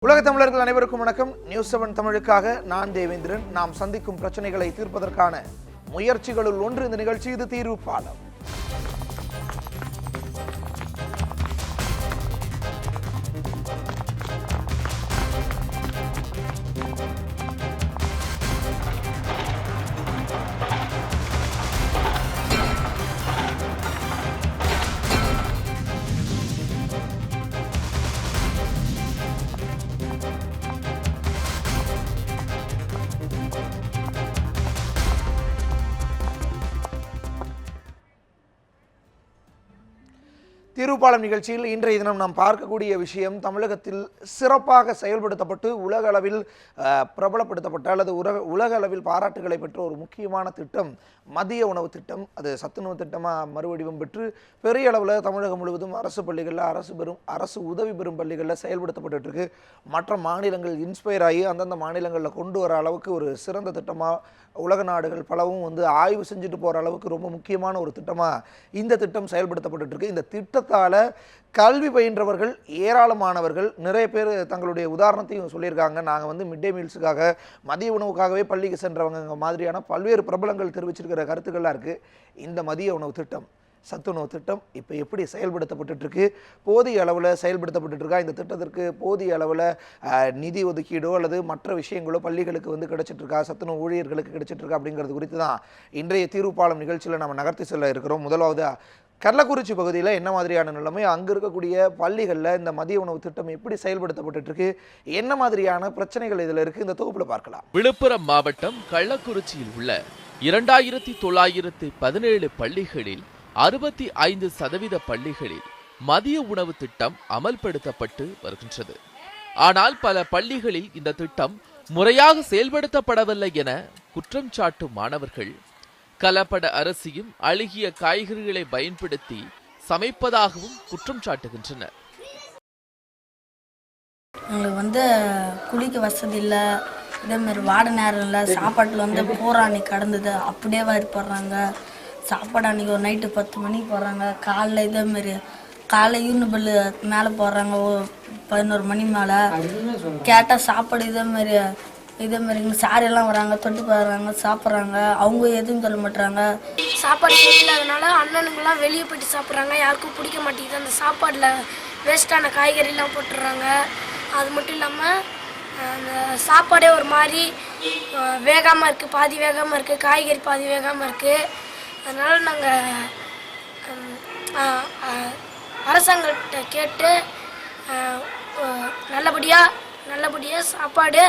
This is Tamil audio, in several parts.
உலக தமிழர்கள் அனைவருக்கும் வணக்கம். நியூஸ்7 தமிழுக்காக நான் தேவேந்திரன். நாம் சந்திக்கும் பிரச்சனைகளை தீர்ப்பதற்கான முயற்சிகளுள் ஒன்று இந்த நிகழ்ச்சி. இது தீர்வு பாலம். தீர்வுபாலம் நிகழ்ச்சியில் இன்றைய தினம் நாம் பார்க்கக்கூடிய விஷயம், தமிழகத்தில் சிறப்பாக செயல்படுத்தப்பட்டு உலக அளவில் பிரபலப்படுத்தப்பட்ட அல்லது உலக அளவில் பாராட்டுகளை பெற்ற ஒரு முக்கியமான திட்டம் மதிய உணவு திட்டம். அது சத்துணவு திட்டமாக மறுவடிவம் பெற்று பெரிய அளவில் தமிழகம் முழுவதும் அரசு பள்ளிகளில் அரசு உதவி பெறும் பள்ளிகளில் செயல்படுத்தப்பட்டு இருக்கு. மற்ற மாநிலங்கள் இன்ஸ்பயர் ஆகி அந்தந்த மாநிலங்களில் கொண்டு வர அளவுக்கு ஒரு சிறந்த திட்டமாக உலக நாடுகள் பலவும் ஆய்வு செஞ்சுட்டு போகிற அளவுக்கு ரொம்ப முக்கியமான ஒரு திட்டமாக இந்த திட்டம் செயல்படுத்தப்பட்டு இருக்கு. இந்த திட்டத்தால் கல்வி பயின்றவர்கள் ஏராளமானவர்கள் நிறைய பேர் தங்களுடைய உதாரணத்தையும் சொல்லியிருக்காங்க. நாங்கள் மிட் டே மீல்ஸுக்காக மதிய உணவுக்காகவே பள்ளிக்கு சென்றவங்க மாதிரியான பல்வேறு பிரபலங்கள் தெரிவிச்சிருக்கிற கருத்துக்கள்லாம் இருக்குது. இந்த மதிய உணவு திட்டம், சத்துணவு திட்டம் இப்போ எப்படி செயல்படுத்தப்பட்டு இருக்கு, போதிய அளவில் செயல்படுத்தப்பட்டு இருக்கா, இந்த திட்டத்திற்கு போதிய அளவில் நிதி ஒதுக்கீடோ அல்லது மற்ற விஷயங்களோ பள்ளிகளுக்கு கிடைச்சிட்டு இருக்கா, சத்துணவு ஊழியர்களுக்கு கிடைச்சிட்டு இருக்கா அப்படிங்கிறது குறித்து தான் இன்றைய தீர்வுபாலம் நிகழ்ச்சியில் நம்ம நகர்த்தி செல்ல இருக்கிறோம். முதலாவது கள்ளக்குறிச்சி பகுதியில் என்ன மாதிரியான நிலைமை, அங்கே இருக்கக்கூடிய பள்ளிகளில் இந்த மதிய உணவு திட்டம் எப்படி செயல்படுத்தப்பட்டு இருக்கு, என்ன மாதிரியான பிரச்சனைகள் இதில் இருக்கு, இந்த தொகுப்பில் பார்க்கலாம். விழுப்புரம் மாவட்டம் கள்ளக்குறிச்சியில் உள்ள 2917 பள்ளிகளில் 65% பள்ளிகளில் மதிய உணவு திட்டம் அமல்படுத்தப்பட்டு வருகின்றது. ஆனால் பல பள்ளிகளில் இந்த திட்டம் முறையாக செயல்படுத்தப்படவில்லை என குற்றம் சாட்டும் மாணவர்கள் கலப்பட அரிசியும் அழுகிய காய்கறிகளை பயன்படுத்தி சமைப்பதாகவும் குற்றம் சாட்டுகின்றனர். எங்களுக்கு குளிக்க வசதி இல்லை, இதேமாரி வாட நேரம் இல்லை, சாப்பாட்டில் பூராணி கடந்தது அப்படியே போடுறாங்க. சாப்பாடு அன்றைக்கி ஒரு நைட்டு 10 மணிக்கு போடுறாங்க. காலைல இதேமாரி காலைல யூனிபல்லு மேலே போடுறாங்க 11 மணி மேலே. கேட்டால் சாப்பாடு இதேமாரி சாரியெல்லாம் வராங்க, தொட்டு போடுறாங்க, சாப்பிட்றாங்க. அவங்க எதுவும் சொல்ல மாட்டுறாங்க. சாப்பாடு இல்லாதனால அண்ணனுங்கெல்லாம் வெளியே போய்ட்டு சாப்பிட்றாங்க. யாருக்கும் பிடிக்க மாட்டேங்குது. அந்த சாப்பாடில் வேஸ்ட்டான காய்கறிலாம் போட்டுடுறாங்க. அது மட்டும் இல்லாமல் அந்த சாப்பாடே ஒரு மாதிரி வேகாமல் இருக்குது, பாதி வேகாமல் இருக்குது, காய்கறி பாதி வேகாமல் இருக்குது. அதனால் நாங்கள் அரசாங்கத்தை கேட்டு நல்லபடியாக சாப்பாடு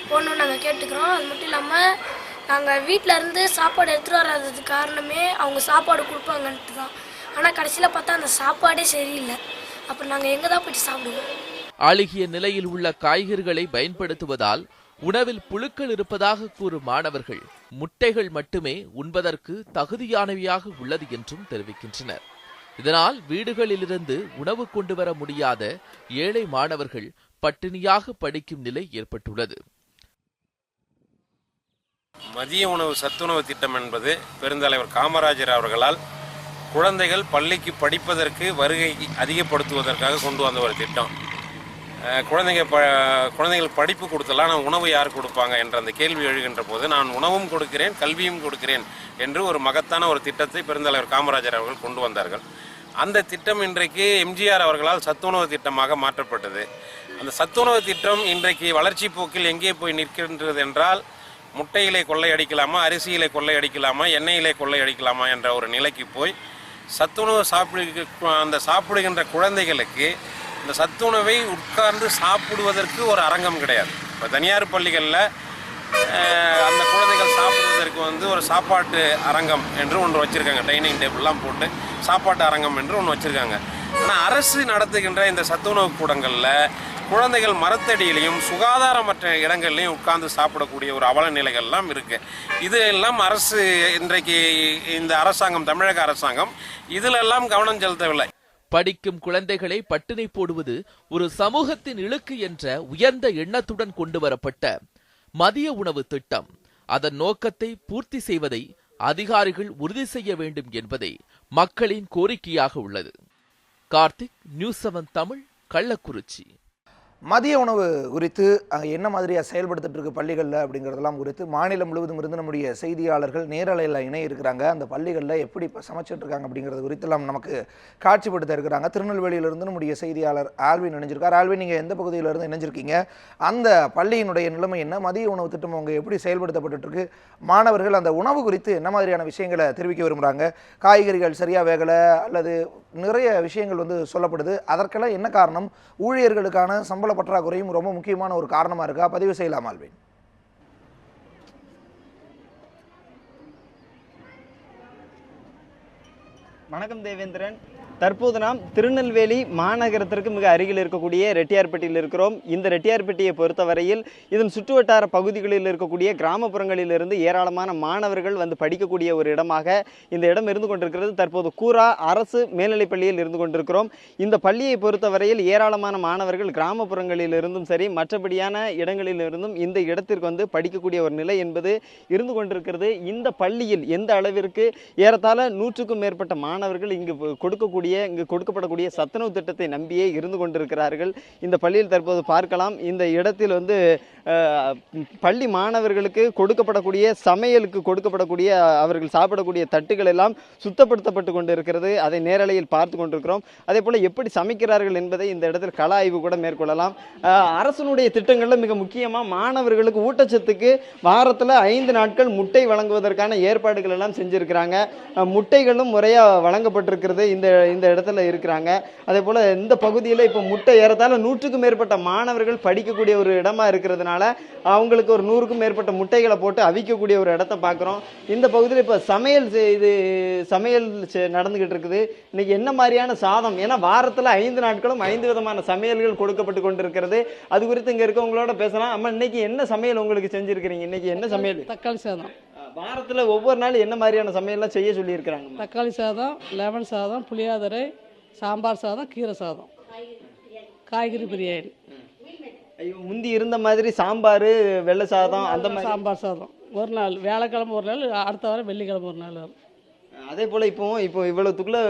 போடணும்னு நாங்கள் கேட்டுக்கிறோம். அது மட்டும் இல்லாமல் நாங்கள் வீட்டில் இருந்து சாப்பாடு எடுத்துகிட்டு வராததுக்கு காரணமே அவங்க சாப்பாடு கொடுப்பாங்கன்ட்டு தான். ஆனால் கடைசியில் பார்த்தா அந்த சாப்பாடே சரியில்லை. அப்புறம் நாங்கள் எங்கே தான் போய்ட்டு சாப்பிடுவோம். அழுகிய நிலையில் உள்ள காய்கறிகளை பயன்படுத்துவதால் உணவில் புழுக்கள் இருப்பதாக கூறும் மாணவர்கள் முட்டைகள் மட்டுமே உண்பதற்கு தகுதியானவையாக உள்ளது என்றும் தெரிவிக்கின்றனர். இதனால் வீடுகளிலிருந்து உணவு கொண்டு வர முடியாத ஏழை மாணவர்கள் பட்டினியாக படிக்கும் நிலை ஏற்பட்டுள்ளது. மதிய உணவு சத்துணவு திட்டம் என்பது பெருந்தலைவர் காமராஜர் அவர்களால் குழந்தைகள் பள்ளிக்கு படிப்பதற்கு வருகை அதிகப்படுத்துவதற்காக கொண்டு வந்த ஒரு திட்டம். குழந்தைகள் படிப்பு கொடுத்தலாம், நான் உணவு யார் கொடுப்பாங்க என்ற அந்த கேள்வி எழுகின்ற போது நான் உணவும் கொடுக்கிறேன், கல்வியும் கொடுக்கிறேன் என்று ஒரு மகத்தான ஒரு திட்டத்தை பெருந்தலைவர் காமராஜர் அவர்கள் கொண்டு வந்தார்கள். அந்த திட்டம் இன்றைக்கு எம்ஜிஆர் அவர்களால் சத்துணவு திட்டமாக மாற்றப்பட்டது. அந்த சத்துணவு திட்டம் இன்றைக்கு வளர்ச்சி போக்கில் எங்கே போய் நிற்கின்றது என்றால், முட்டையிலே கொள்ளையடிக்கலாமா, அரிசியிலே கொள்ளையடிக்கலாமா, எண்ணெயிலே கொள்ளையடிக்கலாமா என்ற ஒரு நிலைக்கு போய் சத்துணவு சாப்பிடுகின்ற குழந்தைகளுக்கு இந்த சத்துணவை உட்கார்ந்து சாப்பிடுவதற்கு ஒரு அரங்கம் கிடையாது. இப்போ தனியார் பள்ளிகளில் அந்த குழந்தைகள் சாப்பிடுவதற்கு ஒரு சாப்பாட்டு அரங்கம் என்று ஒன்று வச்சுருக்காங்க. டைனிங் டேபிள்லாம் போட்டு சாப்பாட்டு அரங்கம் என்று ஒன்று வச்சுருக்காங்க. ஆனால் அரசு நடத்துகின்ற இந்த சத்துணவு கூடங்களில் குழந்தைகள் மரத்தடியிலையும் சுகாதாரமற்ற இடங்கள்லையும் உட்கார்ந்து சாப்பிடக்கூடிய ஒரு அவல நிலைகள்லாம் இருக்குது. இது எல்லாம் அரசு இன்றைக்கு இந்த அரசாங்கம், தமிழக அரசாங்கம் இதிலெல்லாம் கவனம் செலுத்தவில்லை. படிக்கும் குழந்தைகளை பட்டினி போடுவது ஒரு சமூகத்தின் இழுக்கு என்ற உயர்ந்த எண்ணத்துடன் கொண்டு வரப்பட்ட மதிய உணவு திட்டம் அதன் நோக்கத்தை பூர்த்தி செய்வதை அதிகாரிகள் உறுதி செய்ய வேண்டும் என்பதே மக்களின் கோரிக்கையாக உள்ளது. கார்த்திக், நியூஸ்7 தமிழ், கள்ளக்குறிச்சி. மதிய உணவு குறித்து என்ன மாதிரியாக செயல்படுத்திட்டு இருக்கு பள்ளிகளில் அப்படிங்கிறதெல்லாம் குறித்து மாநிலம் முழுவதும் இருந்து நம்முடைய செய்தியாளர்கள் நேரலையில் இணைய இருக்கிறாங்க. அந்த பள்ளிகளில் எப்படி இப்போ சமைச்சிட்டு இருக்காங்க அப்படிங்கிறது குறித்தெல்லாம் நமக்கு காட்சிப்படுத்த இருக்கிறாங்க. திருநெல்வேலியிலிருந்து நம்முடைய செய்தியாளர் ஆல்வின் இணைஞ்சிருக்கார். ஆல்வின், நீங்கள் எந்த பகுதியிலிருந்து இணைஞ்சிருக்கீங்க? அந்த பள்ளியினுடைய நிலைமை என்ன? மதிய உணவு திட்டம் அவங்க எப்படி செயல்படுத்தப்பட்டு இருக்கு? மாணவர்கள் அந்த உணவு குறித்து என்ன மாதிரியான விஷயங்களை தெரிவிக்க விரும்புகிறாங்க? காய்கறிகள் சரியாக வேகலை அல்லது நிறைய விஷயங்கள் சொல்லப்படுது. அதற்கெல்லாம் என்ன காரணம்? ஊழியர்களுக்கான சம்பள பற்றாக்குறையும் ரொம்ப முக்கியமான ஒரு காரணமா இருக்கா? பதிவு செய்யலாம் ஆல்வின். வணக்கம் தேவேந்திரன். தற்போது நாம் திருநெல்வேலி மாநகரத்திற்கு மிக அருகில் இருக்கக்கூடிய ரெட்டியார்பட்டியில் இருக்கிறோம். இந்த ரெட்டியார்பட்டியை பொறுத்தவரையில் இதன் சுற்றுவட்டார பகுதிகளில் இருக்கக்கூடிய கிராமப்புறங்களிலிருந்து ஏராளமான மாணவர்கள் வந்து படிக்கக்கூடிய ஒரு இடமாக இந்த இடம் இருந்து கொண்டிருக்கிறது. தற்போது கூரா அரசு மேல்நிலைப் பள்ளியில் இருந்து கொண்டிருக்கிறோம். இந்த பள்ளியை பொறுத்தவரையில் ஏராளமான மாணவர்கள் கிராமப்புறங்களிலிருந்தும் சரி மற்றபடியான இடங்களிலிருந்தும் இந்த இடத்திற்கு வந்து படிக்கக்கூடிய ஒரு நிலை என்பது இருந்து கொண்டிருக்கிறது. இந்த பள்ளியில் எந்த அளவிற்கு ஏறத்தாழ 100க்கும் மேற்பட்ட மாணவர்கள் இங்கு கொடுக்கப்படக்கூடிய சத்துணவு திட்டத்தை நம்பியே இருந்து கொண்டிருக்கிறார்கள். இந்த பள்ளியில் தற்போது பார்க்கலாம். இந்த இடத்தில் பள்ளி மாணவர்களுக்கு கொடுக்கப்படக்கூடிய சமையலுக்கு கொடுக்கப்படக்கூடிய அவர்கள் சாப்பிடக்கூடிய தட்டுகள் எல்லாம் சுத்தப்படுத்தப்பட்டு கொண்டு இருக்கிறது. அதை நேரலையில் பார்த்து கொண்டிருக்கிறோம். அதே போல எப்படி சமைக்கிறார்கள் என்பதை இந்த இடத்தில் கள ஆய்வு கூட மேற்கொள்ளலாம். அரசனுடைய திட்டங்கள்ல மிக முக்கியமா மாணவர்களுக்கு ஊட்டச்சத்துக்கு வாரத்தில் 5 நாட்கள் முட்டை வழங்குவதற்கான ஏற்பாடுகள் எல்லாம் செஞ்சிருக்கிறாங்க. முட்டைகளும் முறையா வழங்கப்பட்டிருக்கிறது. இந்த இடத்துல இருக்கிறாங்க. அதே போல இந்த பகுதியில் இப்போ முட்டை ஏறத்தாழ 100க்கும் மேற்பட்ட மாணவர்கள் படிக்கக்கூடிய ஒரு இடமா இருக்கிறதுனால அவங்களுக்கு ஒரு 100க்கும் மேற்பட்ட முட்டைகளை போட்டு அவிக்கக்கூடிய ஒரு இடத்தை பார்க்குறோம். இந்த பகுதியில் இப்போ சமையல் நடந்துகிட்டு இருக்குது. இன்னைக்கு என்ன மாதிரியான சாதம்? ஏன்னா வாரத்தில் 5 நாட்களும் 5 விதமான சமையல்கள் கொடுக்கப்பட்டு கொண்டிருக்கிறது. அது குறித்து இங்க இருக்கவங்களோட பேசலாம். அம்மா, இன்னைக்கு என்ன சமையல் உங்களுக்கு செஞ்சிருக்கிறீங்க? இன்னைக்கு என்ன சமையல்? தக்காளி சாதம். வாரத்தில் ஒவ்வொரு நாள் என்ன மாதிரியான சமையல்லாம் செய்ய சொல்லியிருக்கிறாங்க? தக்காளி சாதம், லெமன் சாதம், புளியோதரை, சாம்பார் சாதம், கீரை சாதம், காய்கறி பிரியாணி. முந்தி இருந்த மாதிரி சாம்பார், வெள்ளை சாதம் அந்த மாதிரி சாம்பார் சாதம் ஒரு நாள், வியாழக்கிழமை ஒரு நாள், அடுத்த வாரம் வெள்ளிக்கிழமை ஒரு நாள் வரும். அதே போல் இப்போ இவ்வளோத்துக்குள்ள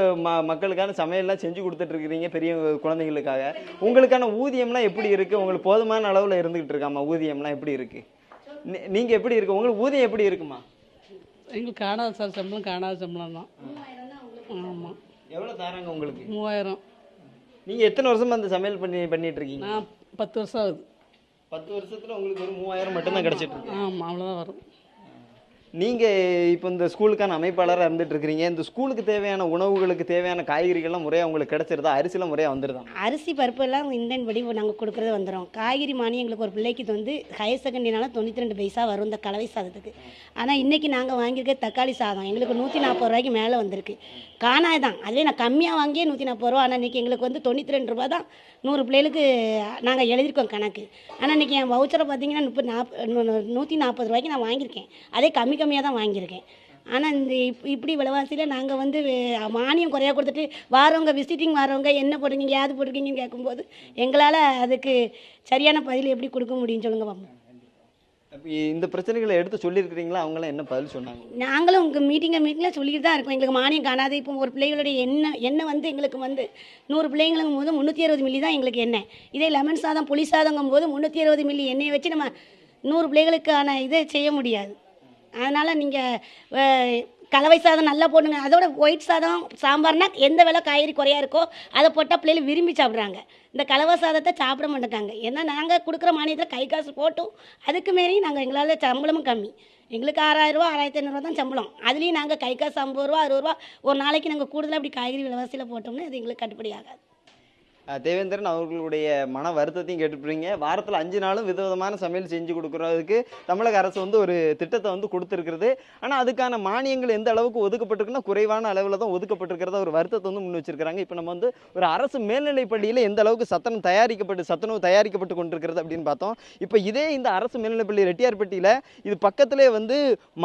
மக்களுக்கான சமையல்லாம் செஞ்சு கொடுத்துட்டு இருக்கிறீங்க பெரிய குழந்தைங்களுக்காக. உங்களுக்கான ஊதியம்லாம் எப்படி இருக்குது? உங்களுக்கு போதுமான அளவில் இருந்துகிட்டு இருக்காமா? ஊதியம்லாம் எப்படி இருக்குது? நீங்கள் எப்படி இருக்கு? உங்களுக்கு ஊதியம் எப்படி இருக்குமா? எங்களுக்கு காணாத சம்பளம், காணாத சம்பளம் தான். ஆமாம். எவ்வளோ தராங்க உங்களுக்கு? 3000. நீங்கள் எத்தனை வருஷமா அந்த சமையல் பண்ணிட்டு இருக்கீங்க? நான் 10 வருஷம் ஆகுது. 10 வருஷத்தில் உங்களுக்கு ஒரு 3000 மட்டும்தான் கிடச்சிட்டு இருக்கு? ஆமாம், அவ்வளோதான் வரும். நீங்கள் இப்போ இந்த ஸ்கூலுக்கான அமைப்பாளராக இருந்துட்டு இருக்கிறீங்க. இந்த ஸ்கூலுக்கு தேவையான உணவுகளுக்கு தேவையான காய்கறிகள்லாம் முறையாக உங்களுக்கு கிடச்சிருதா? அரிசிலாம் முறையாக வந்துடுதா? அரிசி பருப்பு எல்லாம் இந்தியன் படி நாங்கள் கொடுக்குறது வந்துடும். காய்கறி மானியம் எங்களுக்கு ஒரு பிள்ளைக்கு ஹையர் செகண்டரினால 92 பைசா வரும் இந்த கலவை சாதத்துக்கு. ஆனால் இன்றைக்கி நாங்கள் வாங்கியிருக்க தக்காளி சாதம் எங்களுக்கு 140 ரூபாய்க்கு மேலே வந்திருக்கு. காணாய் தான். அதுவே நான் கம்மியாக வாங்கியே 140 ரூபா. ஆனால் இன்றைக்கி எங்களுக்கு 92 ரூபா தான் 100 பிள்ளைகளுக்கு நாங்கள் எழுதியிருக்கோம் கணக்கு. ஆனால் இன்றைக்கி என் வவுச்சரை பார்த்தீங்கன்னா 140 ரூபாய்க்கு நான் வாங்கியிருக்கேன். அதே கம்மியாக தான் வாங்கியிருக்கேன். ஆனால் இந்த இப்படி விலைவாசியில் நாங்கள் மானியம் குறையாக கொடுத்துட்டு வாரவங்க விசிட்டிங் வரவங்க என்ன போட்டிருக்கீங்க, ஏது போட்டிருக்கீங்கன்னு கேட்கும்போது எங்களால் அதுக்கு சரியான பதில் எப்படி கொடுக்க முடியும்னு சொல்லுங்க பாப்போம். இந்த பிரச்சனைகளை எடுத்து சொல்லியிருக்கிறீங்களா? அவங்களாம் என்ன பதில் சொன்னாங்க? நாங்களும் உங்கள் மீட்டிங்கில் சொல்லிட்டு தான் இருக்கோம். எங்களுக்கு மானியம் காணாது. இப்போ ஒரு பிள்ளைகளுடைய எண்ணெய் எங்களுக்கு 100 பிள்ளைங்களுங்கும் போது 360 மில்லி தான் எங்களுக்கு எண்ணெய். இதே லெமன் சாதம், புளி சாதங்கும் போது 360 மில்லி எண்ணெயை வச்சு நம்ம 100 பிள்ளைகளுக்கான இதை செய்ய முடியாது. அதனால் நீங்கள் கலவை சாதம் நல்லா போடுங்க. அதோட ஒயிட் சாதம், சாம்பார்னா எந்த விலை காய்கறி குறையா இருக்கோ அதை போட்டால் பிள்ளைகள் விரும்பி சாப்பிட்றாங்க. இந்த கலவை சாதத்தை சாப்பிட மாட்டேங்காங்க. ஏன்னா நாங்கள் கொடுக்குற மானியத்தில் கை காசு போட்டும் அதுக்கு மாரி எங்களால் சம்பளமும் கம்மி. எங்களுக்கு 6000 ரூபா 6500 தான் சம்பளம். அதுலேயும் நாங்கள் கை காசு 50 ரூபா 60 ரூபா ஒரு நாளைக்கு நாங்கள் கூடுதலாக அப்படி காய்கறி விலைவாசியில் போட்டோம்னா அது எங்களுக்கு கட்டுப்படி ஆகாது. தேவேந்திரன் அவர்களுடைய மன வருத்தத்தையும் கேட்டுப்பீங்க. வாரத்தில் 5 நாளும் விதவிதமான சமையல் செஞ்சு கொடுக்குறதுக்கு தமிழக அரசு ஒரு திட்டத்தை கொடுத்துருக்கிறது. ஆனால் அதுக்கான மானியங்கள் எந்த அளவுக்கு ஒதுக்கப்பட்டிருக்குன்னா குறைவான அளவில் தான் ஒதுக்கப்பட்டிருக்கிறத ஒரு வருத்தத்தை முன் வச்சிருக்கிறாங்க. இப்போ நம்ம ஒரு அரசு மேல்நிலைப் பள்ளியில் எந்த அளவுக்கு சத்துணவு தயாரிக்கப்பட்டு கொண்டிருக்கிறது அப்படின்னு பார்த்தோம். இப்போ இதே இந்த அரசு மேல்நிலைப் பள்ளி ரெட்டியார்பட்டியில் இது பக்கத்திலே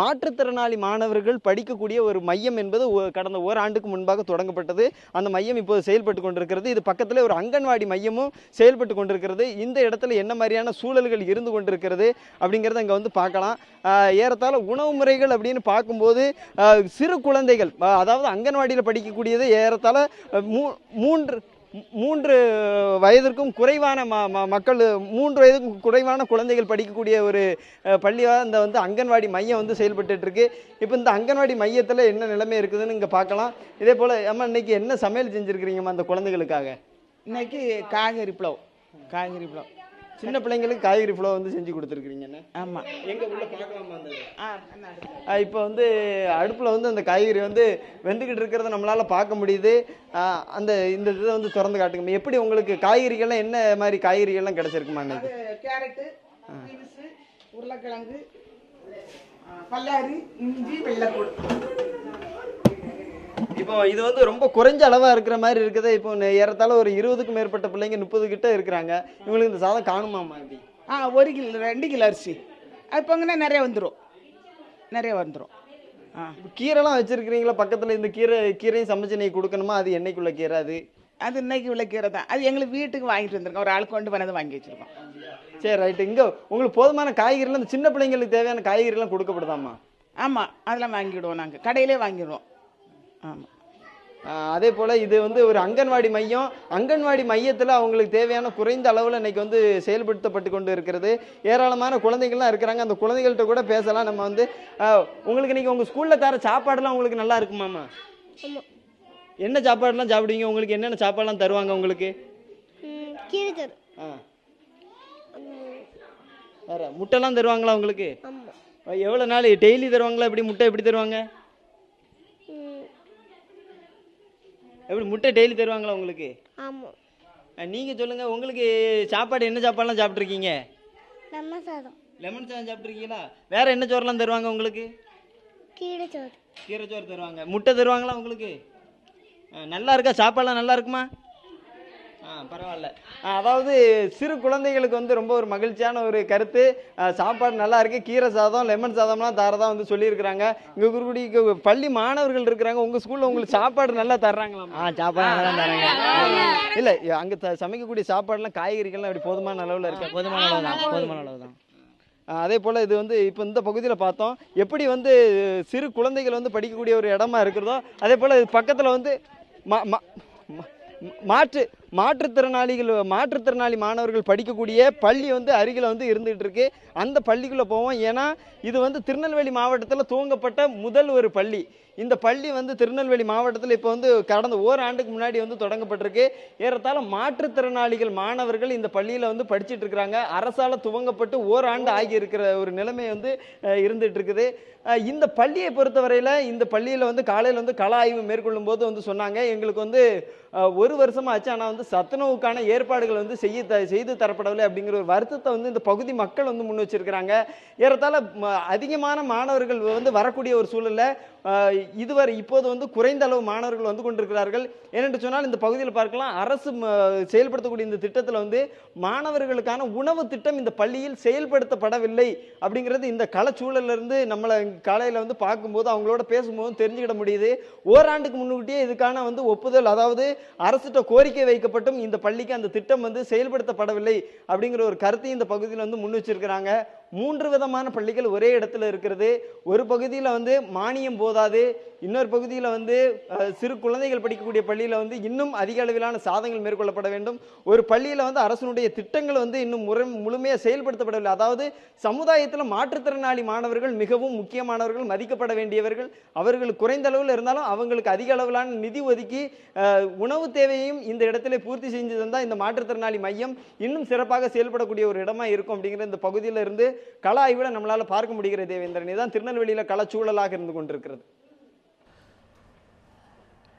மாற்றுத்திறனாளி மாணவர்கள் படிக்கக்கூடிய ஒரு மையம் என்பது கடந்த ஓராண்டுக்கு முன்பாக தொடங்கப்பட்டது. அந்த மையம் இப்போது செயல்பட்டு கொண்டிருக்கிறது. இது பக்கத்தில் ஒரு அங்கன்வாடி மையமும் செயல்பட்டு கொண்டிருக்கிறது. இந்த இடத்துல என்ன மாதிரியான சூழல்கள் இருந்து கொண்டிருக்கிறது அப்படிங்கிறத இங்கே பார்க்கலாம். ஏறத்தாழ உணவு முறைகள் அப்படின்னு பார்க்கும்போது சிறு குழந்தைகள், அதாவது அங்கன்வாடியில் படிக்கக்கூடியது ஏறத்தாழ 3 வயதிற்கும் குறைவான மக்கள் 3 வயதுக்கும் குறைவான குழந்தைகள் படிக்கக்கூடிய ஒரு பள்ளியாக இந்த வந்து அங்கன்வாடி மையம் வந்து செயல்பட்டு இருக்கு. இப்போ இந்த அங்கன்வாடி மையத்தில் என்ன நிலைமை இருக்குதுன்னு இங்கே பார்க்கலாம். இதே போல் அம்மா இன்னைக்கு என்ன சமையல் செஞ்சுருக்கிறீங்கம்மா அந்த குழந்தைகளுக்காக? இன்னைக்கு காய்கறி புலவு சின்ன பிள்ளைங்களுக்கு காய்கறி புலவு வந்து செஞ்சு கொடுத்துருக்குறீங்கண்ணே. ஆமாம். எங்கே உள்ள பார்க்கலாமா அந்த இப்போ வந்து அடுப்பில் வந்து அந்த காய்கறி வந்து வெந்துக்கிட்டு இருக்கிறத நம்மளால் பார்க்க முடியுது. அந்த இந்த இதை வந்து திறந்து காட்டுங்க. எப்படி உங்களுக்கு காய்கறிகள்லாம் என்ன மாதிரி காய்கறிகள்லாம் கிடச்சிருக்குமா இன்னைக்கு? கேரட்டு, பீன்ஸு, உருளைக்கிழங்கு, பல்லாரி, இஞ்சி, வெள்ளைப்பூடு. இப்போ இது வந்து ரொம்ப குறைஞ்ச அளவாக இருக்கிற மாதிரி இருக்குது. இப்போ ஏறத்தாழ ஒரு 20க்கும் மேற்பட்ட பிள்ளைங்க 30 கிட்ட இருக்கிறாங்க. இவங்களுக்கு இந்த சாதம் காணுமாம்மா? எப்படி? 1 கிலோ 2 கிலோ அரிசி அது பொங்கன்னா நிறைய வந்துடும். கீரைலாம் வச்சிருக்கிறீங்களா பக்கத்தில்? இந்த கீரையும் சமைச்சு நீங்கள் கொடுக்கணுமா? அது என்னைக்குள்ள கீரை? அது இன்னைக்கு உள்ள கீரை தான். அது எங்களுக்கு வீட்டுக்கு வாங்கிட்டு வந்திருக்கோம். ஒரு ஆள் கொண்டு பண்ணதை வாங்கி வச்சுருக்கோம். சரி, ரைட்டு. இங்கே உங்களுக்கு போதுமான காய்கறிலாம் இந்த சின்ன பிள்ளைங்களுக்கு தேவையான காய்கறிலாம் கொடுக்கப்படுதாம்மா? ஆமாம், அதெல்லாம் வாங்கிடுவோம். நாங்கள் கடையிலே வாங்கிடுவோம். ஆமாம். அதே போல் இது வந்து ஒரு அங்கன்வாடி மையம். அங்கன்வாடி மையத்தில் அவங்களுக்கு தேவையான குறைந்த அளவில் இன்றைக்கி வந்து செயல்படுத்தப்பட்டு கொண்டு இருக்கிறது. ஏராளமான குழந்தைகள்லாம் இருக்கிறாங்க. அந்த குழந்தைகள்கிட்ட கூட பேசலாம். நம்ம வந்து உங்களுக்கு இன்றைக்கி உங்கள் ஸ்கூலில் தர சாப்பாடுலாம் உங்களுக்கு நல்லா இருக்குமாம்மா? என்ன சாப்பாடுலாம் சாப்பிடுவீங்க? உங்களுக்கு என்னென்ன சாப்பாடுலாம் தருவாங்க உங்களுக்கு? கீரை தரும். வேறு முட்டைலாம் தருவாங்களா உங்களுக்கு? எவ்வளோ நாள் டெய்லி தருவாங்களா? எப்படி முட்டை எப்படி தருவாங்க? எப்படி முட்டை டெய்லி தருவாங்களா உங்களுக்கு? ஆமாம். நீங்கள் சொல்லுங்கள், உங்களுக்கு சாப்பாடு என்ன சாப்பாடுலாம் சாப்பிட்ருக்கீங்க? லெமன் சாதம். லெமன் சாதம் சாப்பிட்ருக்கீங்களா? வேறு என்ன சோறுலாம் தருவாங்க உங்களுக்கு? கீரை சோறு. கீரை சோறு தருவாங்க. முட்டை தருவாங்களா உங்களுக்கு? நல்லா இருக்கா? சாப்பாடுலாம் நல்லா இருக்குமா? பரவாயில்ல. அதாவது சிறு குழந்தைகளுக்கு வந்து ரொம்ப ஒரு மகிழ்ச்சியான ஒரு கருத்து. சாப்பாடு நல்லா இருக்கு, கீரை சாதம், லெமன் சாதம்லாம் தரதா வந்து சொல்லியிருக்கிறாங்க. இங்கே குறிப்பிட்ட பள்ளி மாணவர்கள் இருக்கிறாங்க. உங்கள் ஸ்கூலில் உங்களுக்கு சாப்பாடு நல்லா தர்றாங்களா? சாப்பாடு நல்லா தான் தராங்க. இல்லை, அங்கே சமைக்கக்கூடிய சாப்பாடுலாம் காய்கறிகள்லாம் அப்படி போதுமான அளவில் இருக்கு? போதுமான அளவு தான். அதே போல் இது வந்து இப்போ இந்த பகுதியில் பார்த்தோம் எப்படி வந்து சிறு குழந்தைகள் வந்து படிக்கக்கூடிய ஒரு இடமா இருக்கிறதோ, அதே போல் இது பக்கத்தில் வந்து மாற்றுத்திறனாளி மாணவர்கள் படிக்கக்கூடிய பள்ளி வந்து அருகில் வந்து இருந்துகிட்டு இருக்கு. அந்த பள்ளிக்குள்ளே போவோம். ஏன்னா இது வந்து திருநெல்வேலி மாவட்டத்தில் துவங்கப்பட்ட முதல் ஒரு பள்ளி. இந்த பள்ளி வந்து திருநெல்வேலி மாவட்டத்தில் இப்போ வந்து கடந்த ஓராண்டுக்கு முன்னாடி வந்து தொடங்கப்பட்டிருக்கு. ஏறத்தாழ மாற்றுத்திறனாளிகள் மாணவர்கள் இந்த பள்ளியில் வந்து படிச்சுட்டு இருக்கிறாங்க. அரசால் துவங்கப்பட்டு ஓராண்டு ஆகி இருக்கிற ஒரு நிலைமை வந்து இருந்துட்டு இருக்குது. இந்த பள்ளியை பொறுத்தவரையில் இந்த பள்ளியில் வந்து காலையில் வந்து கள ஆய்வு மேற்கொள்ளும் போது வந்து சொன்னாங்க, எங்களுக்கு வந்து 1 வருஷமாக ஆச்சு, ஆனால் வந்து சத்துணவுக்கான ஏற்பாடுகள் வந்து செய்து தரப்படவில்லை அப்படிங்கிற ஒரு வருத்தத்தை வந்து இந்த பகுதி மக்கள் வந்து முன் வச்சிருக்கிறாங்க. ஏறத்தாழ அதிகமான மாணவர்கள் வந்து வரக்கூடிய ஒரு சூழலில் இதுவரை இப்போது வந்து குறைந்த அளவு மாணவர்கள் வந்து கொண்டிருக்கிறார்கள். ஏனென்று சொன்னால் இந்த பகுதியில் பார்க்கலாம், அரசு செயல்படுத்தக்கூடிய இந்த திட்டத்தில் வந்து மாணவர்களுக்கான உணவு திட்டம் இந்த பள்ளியில் செயல்படுத்தப்படவில்லை அப்படிங்கிறது இந்த களச்சூழலிருந்து நம்மளை காலையில் வந்து பார்க்கும்போது அவங்களோட பேசும்போது தெரிஞ்சுக்கிட முடியுது. ஓராண்டுக்கு முன்னுக்கிட்டே இதுக்கான வந்து ஒப்புதல், அதாவது அரசிட்ட கோரிக்கை வைக்கப்பட்டும் இந்த பள்ளிக்கு அந்த திட்டம் வந்து செயல்படுத்தப்படவில்லை அப்படிங்கிற ஒரு கருத்தையும் இந்த பகுதியில் வந்து முன் வச்சிருக்கிறாங்க. 3 விதமான பள்ளிகள் ஒரே இடத்துல இருக்கிறது. ஒரு பகுதியில் வந்து மானியம் போதாது, இன்னொரு பகுதியில் வந்து சிறு குழந்தைகள் படிக்கக்கூடிய பள்ளியில் வந்து இன்னும் அதிக அளவிலான சாதனைகள் மேற்கொள்ளப்பட வேண்டும். ஒரு பள்ளியில் வந்து அரசனுடைய திட்டங்கள் வந்து இன்னும் முழுமையாக செயல்படுத்தப்படவில்லை. அதாவது சமுதாயத்தில் மாற்றுத்திறனாளி மாணவர்கள் மிகவும் முக்கியமானவர்கள், மதிக்கப்பட வேண்டியவர்கள். அவர்கள் குறைந்த அளவில் இருந்தாலும் அவங்களுக்கு அதிக அளவிலான நிதி ஒதுக்கி உணவு தேவையையும் இந்த இடத்துல பூர்த்தி செஞ்சு தந்தால் இந்த மாற்றுத்திறனாளி மையம் இன்னும் சிறப்பாக செயல்படக்கூடிய ஒரு இடமா இருக்கும் அப்படிங்கிற இந்த பகுதியில் இருந்து கள ஆய்வில் நம்மளால பார்க்க முடிகிற தேவேந்திரன். இதுதான் திருநெல்வேலியில் களச்சூழலாக இருந்து கொண்டிருக்கிறது.